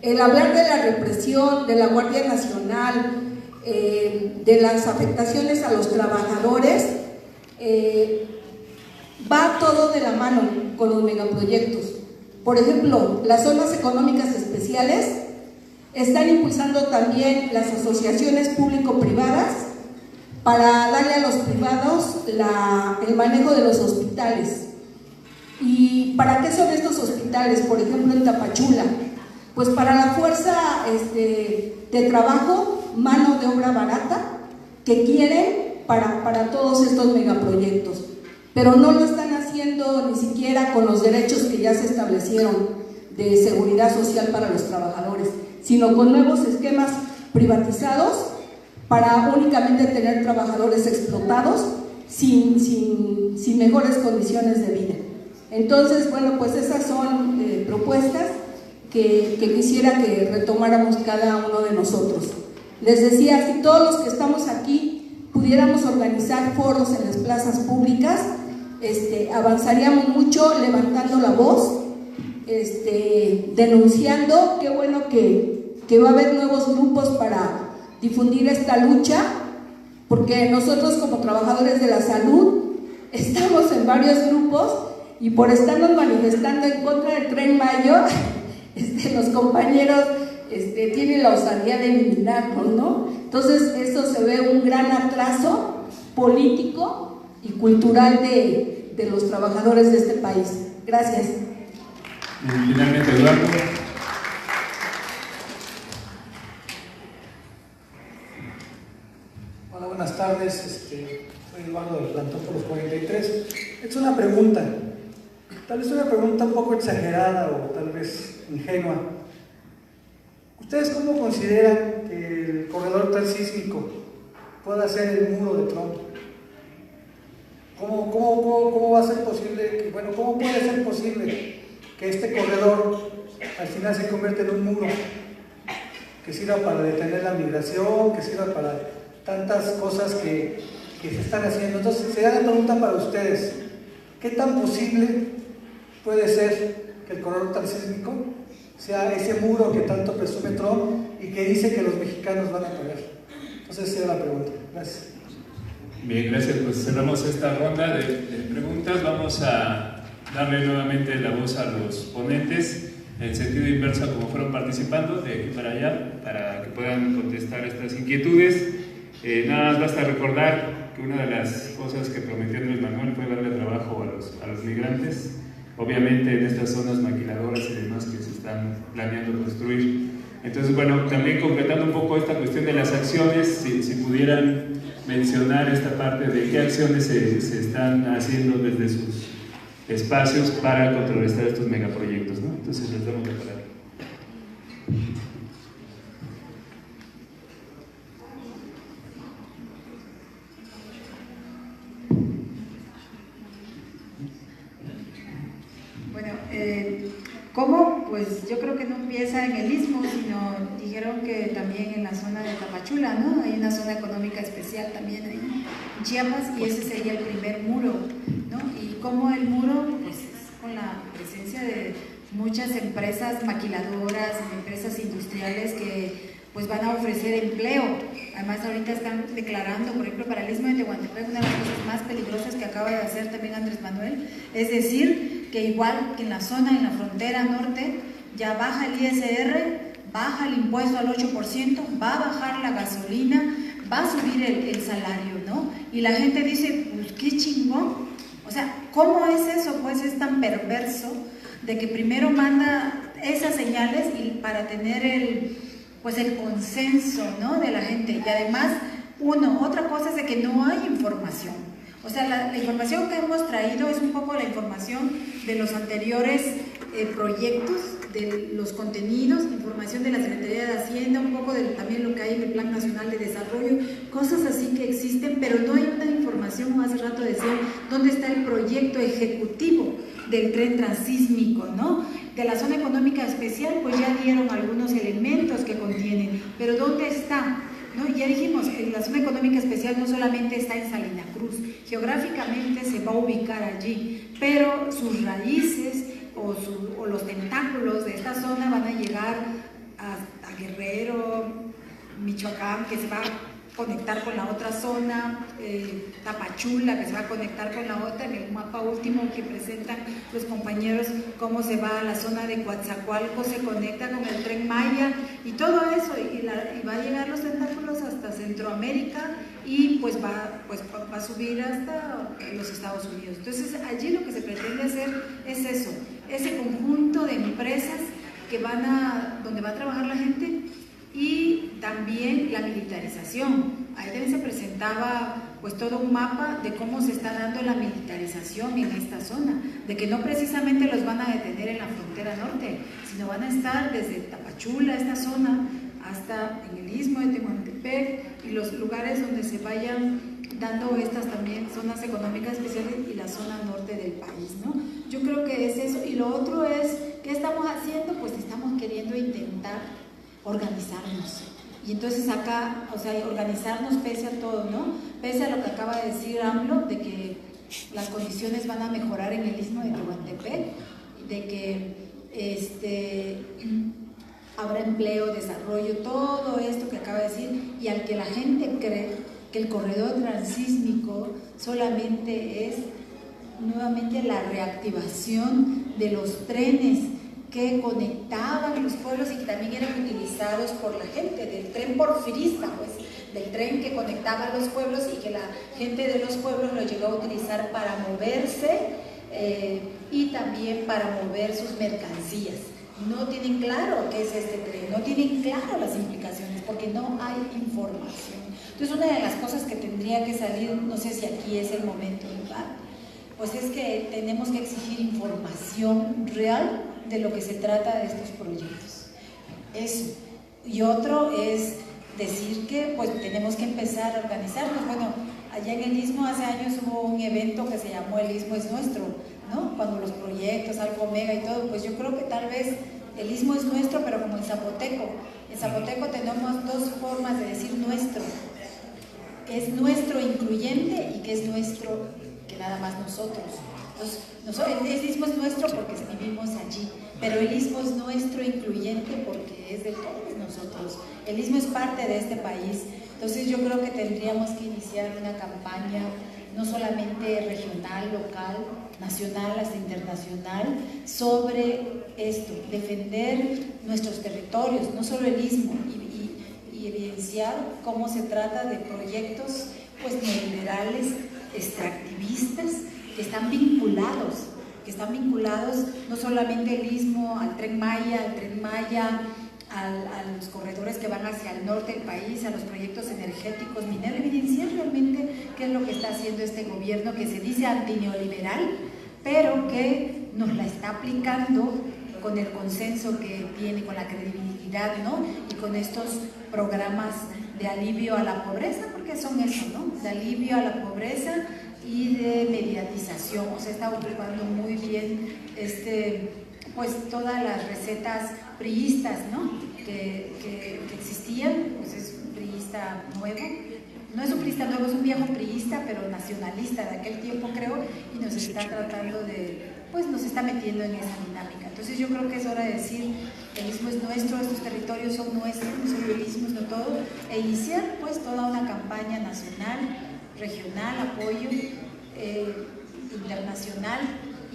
El hablar de la represión, de la Guardia Nacional, de las afectaciones a los trabajadores, va todo de la mano con los megaproyectos. Por ejemplo, las zonas económicas especiales están impulsando también las asociaciones público-privadas para darle a los privados el manejo de los hospitales. ¿Y para qué son estos hospitales? Por ejemplo, en Tapachula, pues para la fuerza de trabajo, mano de obra barata, que quieren para todos estos megaproyectos. Pero no lo están haciendo ni siquiera con los derechos que ya se establecieron de seguridad social para los trabajadores, sino con nuevos esquemas privatizados para únicamente tener trabajadores explotados sin mejores condiciones de vida. Entonces, bueno, pues esas son propuestas que quisiera que retomáramos cada uno de nosotros. Les decía, si todos los que estamos aquí pudiéramos organizar foros en las plazas públicas, avanzaríamos mucho levantando la voz, denunciando. Qué bueno que va a haber nuevos grupos para difundir esta lucha, porque nosotros como trabajadores de la salud estamos en varios grupos y por estarnos manifestando en contra del Tren Mayo, los compañeros tienen la osadía de eliminarnos, ¿no? Entonces eso se ve un gran atraso político y cultural de los trabajadores de este país. Gracias. Finalmente, Eduardo. Hola, buenas tardes. Soy Eduardo del plantón por los 43. Es una pregunta, tal vez una pregunta un poco exagerada o tal vez ingenua. ¿Ustedes cómo consideran que el corredor transísmico pueda ser el muro de Trump? ¿Cómo va a ser posible, cómo puede ser posible que este corredor al final se convierta en un muro que sirva para detener la migración, que sirva para tantas cosas que se están haciendo? Entonces, sería la pregunta para ustedes: ¿qué tan posible puede ser que el corredor transísmico sea ese muro que tanto presume Trump y que dice que los mexicanos van a pagar? Entonces, esa era la pregunta. Gracias. Bien, gracias. Pues cerramos esta ronda de preguntas. Vamos a darle nuevamente la voz a los ponentes en sentido inverso a como fueron participando, de aquí para allá, para que puedan contestar estas inquietudes. Nada más basta recordar que una de las cosas que prometió Andrés Manuel fue darle trabajo a los migrantes, obviamente en estas zonas maquiladoras y demás que se están planeando construir. Entonces, bueno, también completando un poco esta cuestión de las acciones, si pudieran mencionar esta parte de qué acciones se están haciendo desde sus espacios para contrarrestar estos megaproyectos, ¿no? Entonces, les damos la palabra. ¿Cómo? Pues yo creo que no empieza en el Istmo, sino dijeron que también en la zona de Tapachula, ¿no? Hay una zona económica especial también ahí en Chiapas y ese sería el primer muro, ¿no? Y como el muro, pues es con la presencia de muchas empresas maquiladoras, empresas industriales que pues van a ofrecer empleo. Además ahorita están declarando, por ejemplo, para el Istmo de Tehuantepec, una de las cosas más peligrosas que acaba de hacer también Andrés Manuel, es decir, que igual que en la zona, en la frontera norte, ya baja el ISR, baja el impuesto al 8%, va a bajar la gasolina, va a subir el salario, ¿no? Y la gente dice, pues qué chingón. O sea, ¿cómo es eso? Pues es tan perverso de que primero manda esas señales y para tener el consenso, ¿no?, de la gente. Y además, otra cosa es de que no hay información. O sea, la información que hemos traído es un poco la información de los anteriores proyectos, de los contenidos, información de la Secretaría de Hacienda, un poco de también lo que hay en el Plan Nacional de Desarrollo, cosas así que existen, pero no hay una información, como hace rato decía, ¿dónde está el proyecto ejecutivo? del tren transísmico, ¿no? De la zona económica especial, pues ya dieron algunos elementos que contienen, pero ¿dónde está? ¿No? Ya dijimos que la zona económica especial no solamente está en Salina Cruz, geográficamente se va a ubicar allí, pero sus raíces o los tentáculos de esta zona van a llegar a Guerrero, Michoacán, que se va a conectar con la otra zona, Tapachula, que se va a conectar con la otra, en el mapa último que presentan los compañeros, cómo se va a la zona de Coatzacoalcos, se conecta con el Tren Maya y todo eso, y va a llegar los tentáculos hasta Centroamérica y pues va a subir hasta los Estados Unidos. Entonces allí lo que se pretende hacer es eso, ese conjunto de empresas que donde va a trabajar la gente, y también la militarización. Ahí también se presentaba pues todo un mapa de cómo se está dando la militarización en esta zona, de que no precisamente los van a detener en la frontera norte, sino van a estar desde Tapachula, esta zona, hasta en el Istmo de Tehuantepec y los lugares donde se vayan dando estas también zonas económicas especiales y la zona norte del país, ¿no? Yo creo que es eso. Y lo otro es, ¿qué estamos haciendo? Pues estamos queriendo intentar organizarnos. Y entonces acá, o sea, organizarnos pese a todo, ¿no? Pese a lo que acaba de decir AMLO, de que las condiciones van a mejorar en el Istmo de Tehuantepec, de que habrá empleo, desarrollo, todo esto que acaba de decir, y al que la gente cree que el corredor transísmico solamente es nuevamente la reactivación de los trenes que conectaban los pueblos y que también eran utilizados por la gente, del tren porfirista, pues, del tren que conectaba a los pueblos y que la gente de los pueblos lo llegó a utilizar para moverse y también para mover sus mercancías. No tienen claro qué es este tren, no tienen claro las implicaciones porque no hay información. Entonces una de las cosas que tendría que salir, no sé si aquí es el momento, ¿verdad? Pues es que tenemos que exigir información real de lo que se trata de estos proyectos. Eso. Y otro es decir que pues tenemos que empezar a organizarnos. Bueno, allá en el Istmo hace años hubo un evento que se llamó El Istmo es Nuestro, ¿no? Cuando los proyectos, Alfa Omega y todo, pues yo creo que tal vez el Istmo es nuestro, pero como en zapoteco. En zapoteco tenemos dos formas de decir nuestro. Es nuestro incluyente y que es nuestro que nada más nosotros. Entonces, el Istmo es nuestro porque vivimos allí, pero el Istmo es nuestro incluyente porque es de todos nosotros. El Istmo es parte de este país. Entonces yo creo que tendríamos que iniciar una campaña no solamente regional, local, nacional hasta internacional, sobre esto, defender nuestros territorios, no solo el Istmo, y evidenciar cómo se trata de proyectos pues neoliberales, extractivistas, que están vinculados no solamente el Istmo, al Tren Maya, a los corredores que van hacia el norte del país, a los proyectos energéticos, mineros, evidenciar realmente qué es lo que está haciendo este gobierno que se dice antineoliberal, pero que nos la está aplicando con el consenso que tiene, con la credibilidad, ¿no? Y con estos programas de alivio a la pobreza, porque son eso, ¿no? De alivio a la pobreza y de mediatización. O sea, está ocupando muy bien pues todas las recetas priistas, ¿no? que existían, pues es un priista nuevo. No es un priista nuevo, es un viejo priista, pero nacionalista de aquel tiempo, creo, y nos está tratando nos está metiendo en esa dinámica. Entonces yo creo que es hora de decir, el Istmo es nuestro, estos territorios son nuestros, no solo el Istmo, sino todo, e iniciar pues toda una campaña nacional, regional, apoyo internacional,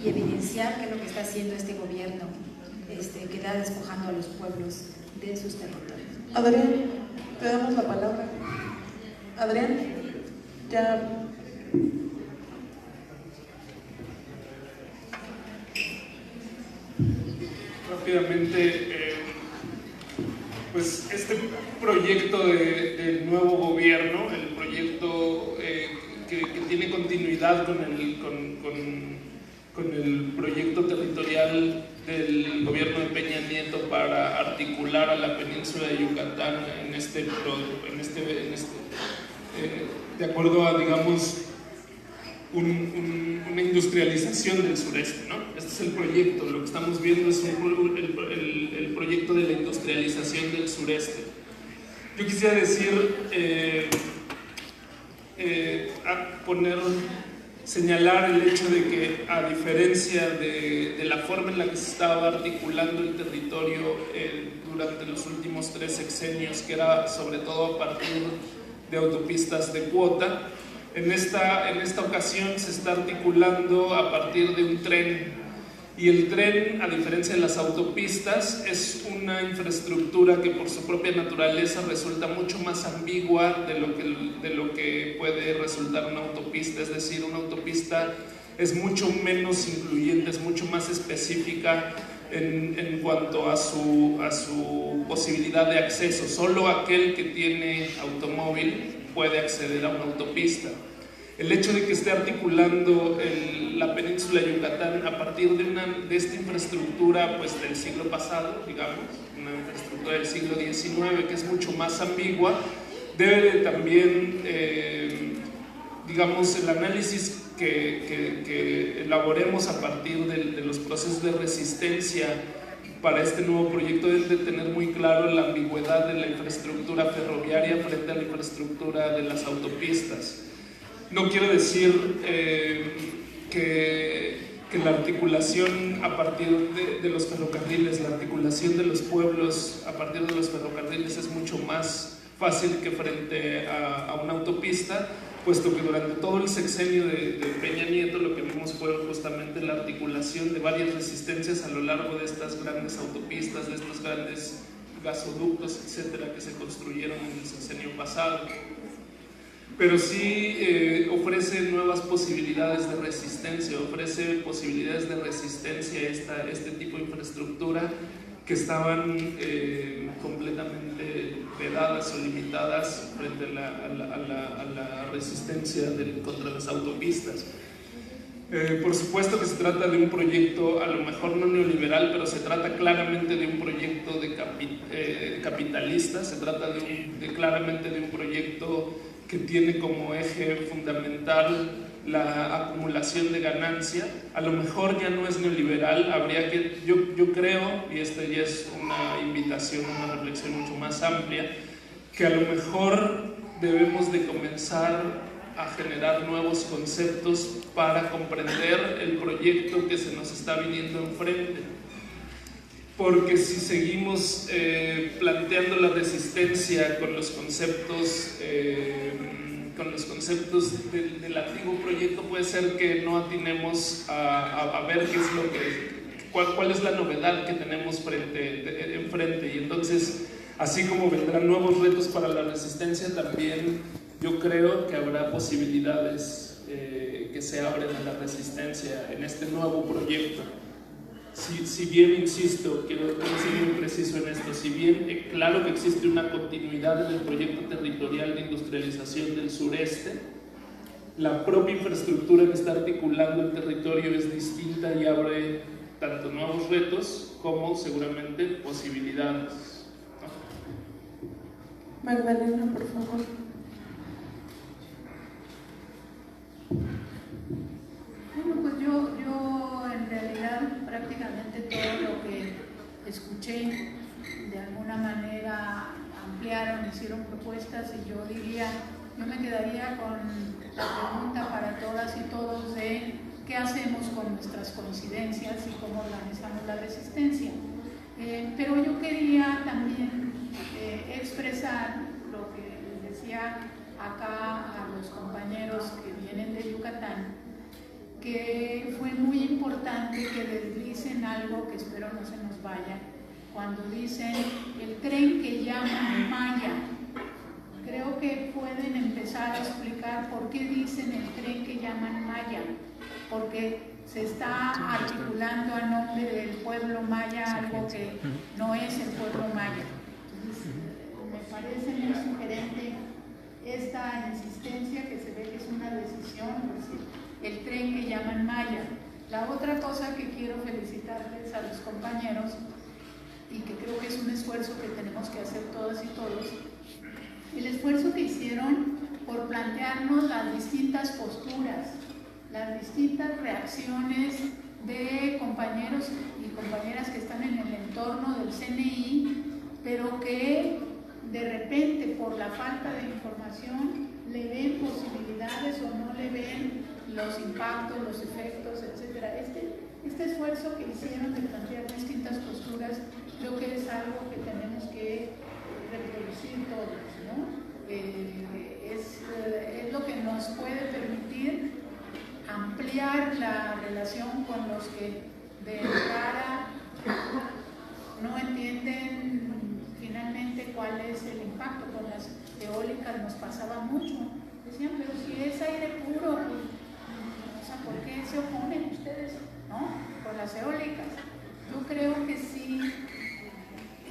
y evidenciar qué es lo que está haciendo este gobierno, que está despojando a los pueblos de sus territorios. Adrián, te damos la palabra. Adrián, ya. Rápidamente, pues este proyecto del nuevo gobierno, el proyecto que tiene continuidad con el proyecto territorial del gobierno de Peña Nieto para articular a la península de Yucatán de acuerdo a, digamos, una industrialización del sureste, ¿no? Este es el proyecto, lo que estamos viendo es el proyecto de la industrialización del sureste. Yo quisiera decir, señalar el hecho de que, a diferencia de la forma en la que se estaba articulando el territorio durante los últimos 3 sexenios, que era sobre todo a partir de autopistas de cuota, en esta ocasión se está articulando a partir de un tren. Y el tren, a diferencia de las autopistas, es una infraestructura que por su propia naturaleza resulta mucho más ambigua de lo que puede resultar una autopista. Es decir, una autopista es mucho menos incluyente, es mucho más específica en cuanto a su posibilidad de acceso. Solo aquel que tiene automóvil puede acceder a una autopista. El hecho de que esté articulando la península de Yucatán a partir de esta infraestructura pues, del siglo pasado, digamos, una infraestructura del siglo XIX que es mucho más ambigua, debe de también, digamos, el análisis que elaboremos a partir de los procesos de resistencia para este nuevo proyecto debe de tener muy claro la ambigüedad de la infraestructura ferroviaria frente a la infraestructura de las autopistas. No quiero decir que la articulación a partir de los ferrocarriles, la articulación de los pueblos a partir de los ferrocarriles es mucho más fácil que frente a una autopista, puesto que durante todo el sexenio de Peña Nieto lo que vimos fue justamente la articulación de varias resistencias a lo largo de estas grandes autopistas, de estos grandes gasoductos, etcétera, que se construyeron en el sexenio pasado. Pero sí ofrece nuevas posibilidades de resistencia, ofrece posibilidades de resistencia a este tipo de infraestructura que estaban completamente vedadas o limitadas frente a la resistencia contra las autopistas. Por supuesto que se trata de un proyecto, a lo mejor no neoliberal, pero se trata claramente de un proyecto capitalista, se trata claramente de un proyecto que tiene como eje fundamental la acumulación de ganancia. A lo mejor ya no es neoliberal, yo creo, y esta ya es una invitación, una reflexión mucho más amplia, que a lo mejor debemos de comenzar a generar nuevos conceptos para comprender el proyecto que se nos está viniendo enfrente. Porque si seguimos planteando la resistencia con los conceptos del antiguo proyecto, puede ser que no atinemos a ver qué es cuál es la novedad que tenemos enfrente. Y entonces, así como vendrán nuevos retos para la resistencia, también yo creo que habrá posibilidades que se abren a la resistencia en este nuevo proyecto. Si bien, insisto, quiero ser muy preciso en esto, si bien claro que existe una continuidad en el proyecto territorial de industrialización del sureste, la propia infraestructura que está articulando el territorio es distinta y abre tanto nuevos retos como seguramente posibilidades. Magdalena, por favor. Bueno, pues yo en realidad prácticamente todo lo que escuché de alguna manera ampliaron, hicieron propuestas y yo me quedaría con la pregunta para todas y todos de qué hacemos con nuestras coincidencias y cómo organizamos la resistencia. Pero yo quería también expresar lo que les decía acá a los compañeros que vienen de Yucatán, que fue muy importante que deslicen algo que espero no se nos vaya, cuando dicen el tren que llaman Maya. Creo que pueden empezar a explicar por qué dicen el tren que llaman Maya, porque se está articulando a nombre del pueblo maya algo que no es el pueblo maya. Entonces, me parece muy sugerente esta insistencia que se ve que es una decisión, es decir, el tren que llaman Maya. La otra cosa que quiero felicitarles a los compañeros y que creo que es un esfuerzo que tenemos que hacer todas y todos, el esfuerzo que hicieron por plantearnos las distintas posturas, las distintas reacciones de compañeros y compañeras que están en el entorno del CNI, pero que de repente por la falta de información le ven posibilidades o no le ven los impactos, los efectos, etc. Este esfuerzo que hicieron de plantear distintas posturas creo que es algo que tenemos que reproducir todos, ¿no? Es lo que nos puede permitir ampliar la relación con los que de cara no entienden finalmente cuál es el impacto. Con las eólicas nos pasaba mucho, decían, pero si es aire puro, o sea, ¿por qué se oponen ustedes, no? Con las eólicas. Yo creo que sí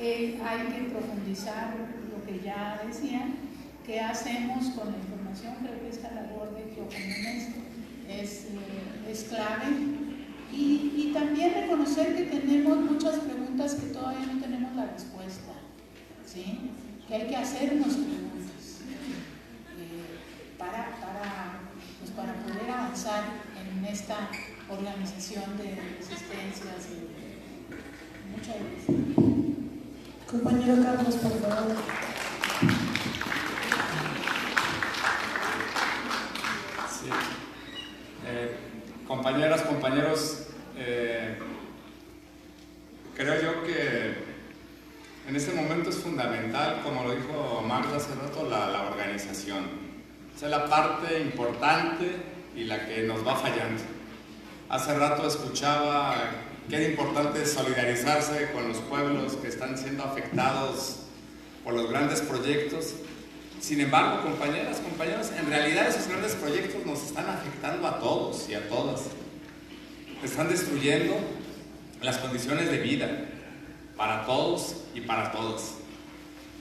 hay que profundizar lo que ya decía, qué hacemos con la información. Creo que esta labor de Geocomunes es clave, y también reconocer que tenemos muchas preguntas que todavía no tenemos la respuesta, ¿sí? Que hay que hacernos preguntas para poder avanzar en esta organización de resistencias. Muchas gracias. Compañero Carlos, por favor. Sí. Compañeras, compañeros, creo yo que en este momento es fundamental, como lo dijo Magda hace rato, la organización. Esa es la parte importante y la que nos va fallando. Hace rato escuchaba que es importante solidarizarse con los pueblos que están siendo afectados por los grandes proyectos. Sin embargo, compañeras, compañeros, en realidad esos grandes proyectos nos están afectando a todos y a todas. Están destruyendo las condiciones de vida para todos y para todas.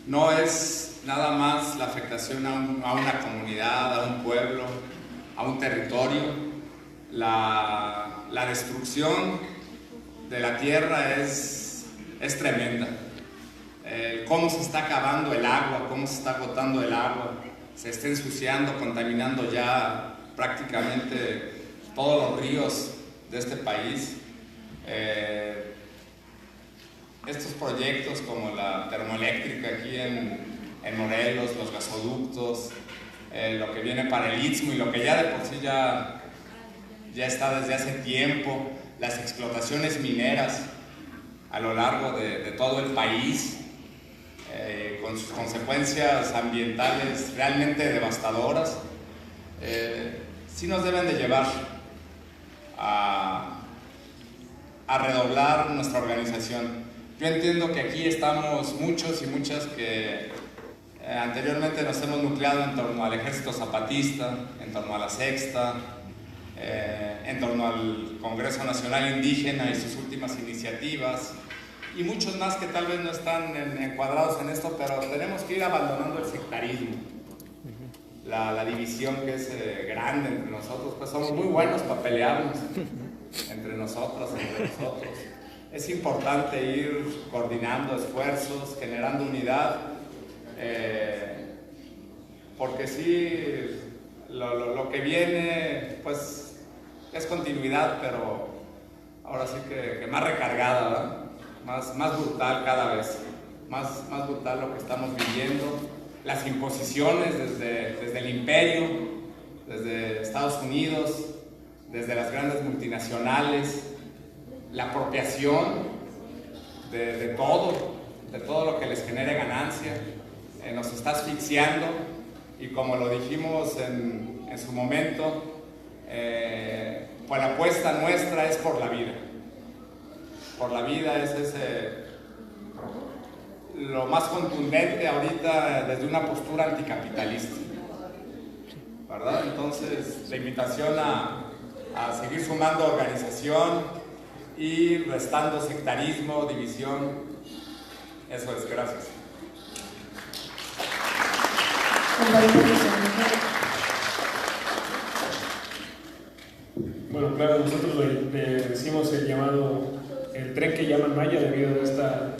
No es nada más la afectación a una comunidad, a un pueblo, a un territorio. La destrucción de la tierra es tremenda. Cómo se está acabando el agua, cómo se está agotando el agua, se está ensuciando, contaminando ya prácticamente todos los ríos de este país. Estos proyectos como la termoeléctrica aquí en Morelos, los gasoductos, lo que viene para el Istmo y lo que ya de por sí ya está desde hace tiempo, las explotaciones mineras a lo largo de todo el país, con sus consecuencias ambientales realmente devastadoras, sí nos deben de llevar a redoblar nuestra organización. Yo entiendo que aquí estamos muchos y muchas que anteriormente nos hemos nucleado en torno al Ejército Zapatista, en torno a la Sexta, en torno al Congreso Nacional Indígena y sus últimas iniciativas, y muchos más que tal vez no están encuadrados en esto, pero tenemos que ir abandonando el sectarismo, la división que es grande entre nosotros. Pues somos muy buenos para pelearnos entre nosotros. Es importante ir coordinando esfuerzos, generando unidad, porque sí, lo que viene pues es continuidad, pero ahora sí que más recargada, ¿verdad? Más brutal cada vez, más brutal lo que estamos viviendo, las imposiciones desde el imperio, desde Estados Unidos, desde las grandes multinacionales, la apropiación de todo lo que les genere ganancia, nos está asfixiando, y como lo dijimos en su momento, pues la apuesta nuestra es por la vida. Por la vida es lo más contundente ahorita desde una postura anticapitalista, ¿verdad? Entonces, la invitación a seguir sumando organización y restando sectarismo, división. Eso es, gracias. Bueno, claro, nosotros le decimos el llamado, el tren que llaman Maya, debido a esta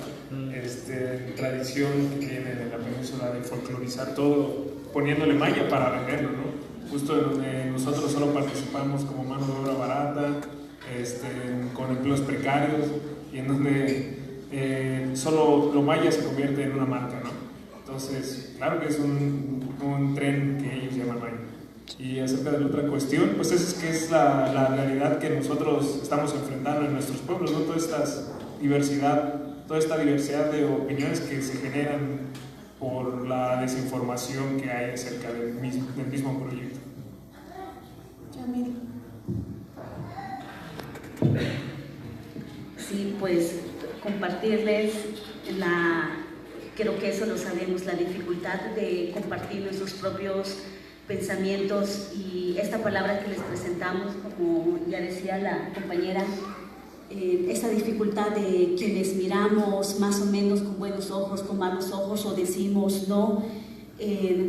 tradición que viene de la península de folclorizar todo, poniéndole malla para venderlo, ¿no? justo en donde nosotros solo participamos como mano de obra barata, con empleos precarios, y en donde solo lo maya se convierte en una marca, ¿no? Entonces, claro que es un tren que ellos llaman maya. Y acerca de la otra cuestión, pues es que es la realidad que nosotros estamos enfrentando en nuestros pueblos, ¿no? Toda esta diversidad de opiniones que se generan por la desinformación que hay acerca del mismo proyecto. Yamil. Sí, pues compartirles creo que eso lo sabemos, la dificultad de compartir nuestros propios pensamientos, y esta palabra que les presentamos, como ya decía la compañera, esa dificultad de quienes miramos más o menos con buenos ojos, con malos ojos, o decimos no,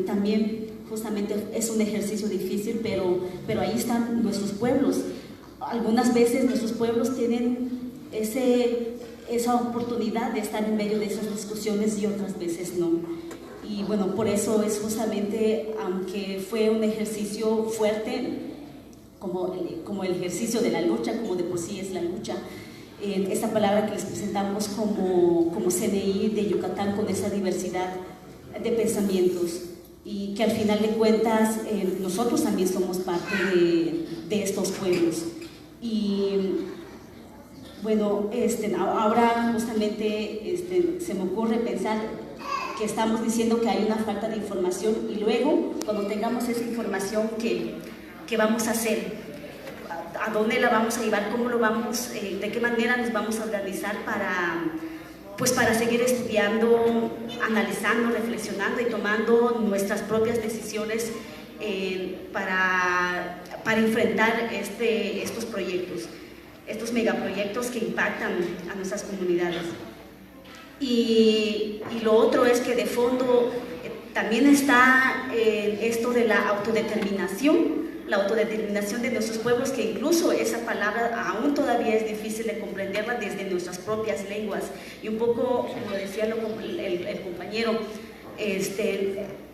también justamente es un ejercicio difícil, pero ahí están nuestros pueblos. Algunas veces nuestros pueblos tienen esa oportunidad de estar en medio de esas discusiones y otras veces no. Y bueno, por eso es justamente, aunque fue un ejercicio fuerte, como el ejercicio de la lucha, como de por sí es la lucha, esta palabra que les presentamos como CNI de Yucatán, con esa diversidad de pensamientos, y que al final de cuentas nosotros también somos parte de estos pueblos. Y bueno, ahora justamente se me ocurre pensar que estamos diciendo que hay una falta de información, y luego cuando tengamos esa información, ¿qué vamos a hacer? ¿A dónde la vamos a llevar? ¿Cómo lo vamos? ¿De qué manera nos vamos a organizar para seguir estudiando, analizando, reflexionando y tomando nuestras propias decisiones para enfrentar estos proyectos, estos megaproyectos que impactan a nuestras comunidades? Y lo otro es que de fondo también está esto de la autodeterminación de nuestros pueblos, que incluso esa palabra aún todavía es difícil de comprenderla desde nuestras propias lenguas. Y un poco, como decía el compañero,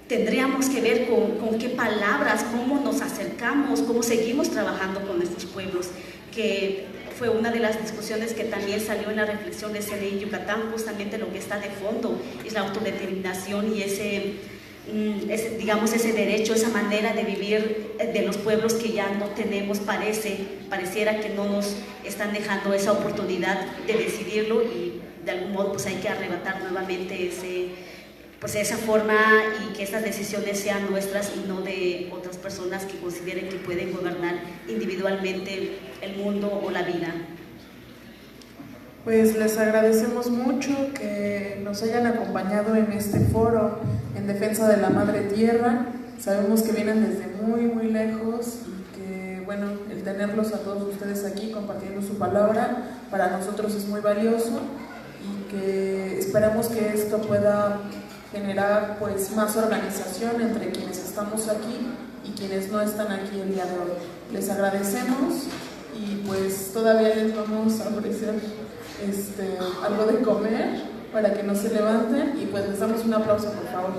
tendríamos que ver con qué palabras, cómo nos acercamos, cómo seguimos trabajando con nuestros pueblos, que fue una de las discusiones que también salió en la reflexión de CNI Yucatán. Justamente lo que está de fondo es la autodeterminación y ese derecho, esa manera de vivir de los pueblos que ya no tenemos. Pareciera que no nos están dejando esa oportunidad de decidirlo, y de algún modo pues hay que arrebatar nuevamente esa forma, y que estas decisiones sean nuestras y no de otras personas que consideren que pueden gobernar individualmente el mundo o la vida. Pues les agradecemos mucho que nos hayan acompañado en este foro en defensa de la Madre Tierra. Sabemos que vienen desde muy, muy lejos, y que, bueno, el tenerlos a todos ustedes aquí compartiendo su palabra para nosotros es muy valioso, y que esperamos que esto pueda generar pues más organización entre quienes estamos aquí y quienes no están aquí el día de hoy. Les agradecemos, y pues todavía les vamos a ofrecer algo de comer para que no se levanten, y pues les damos un aplauso, por favor.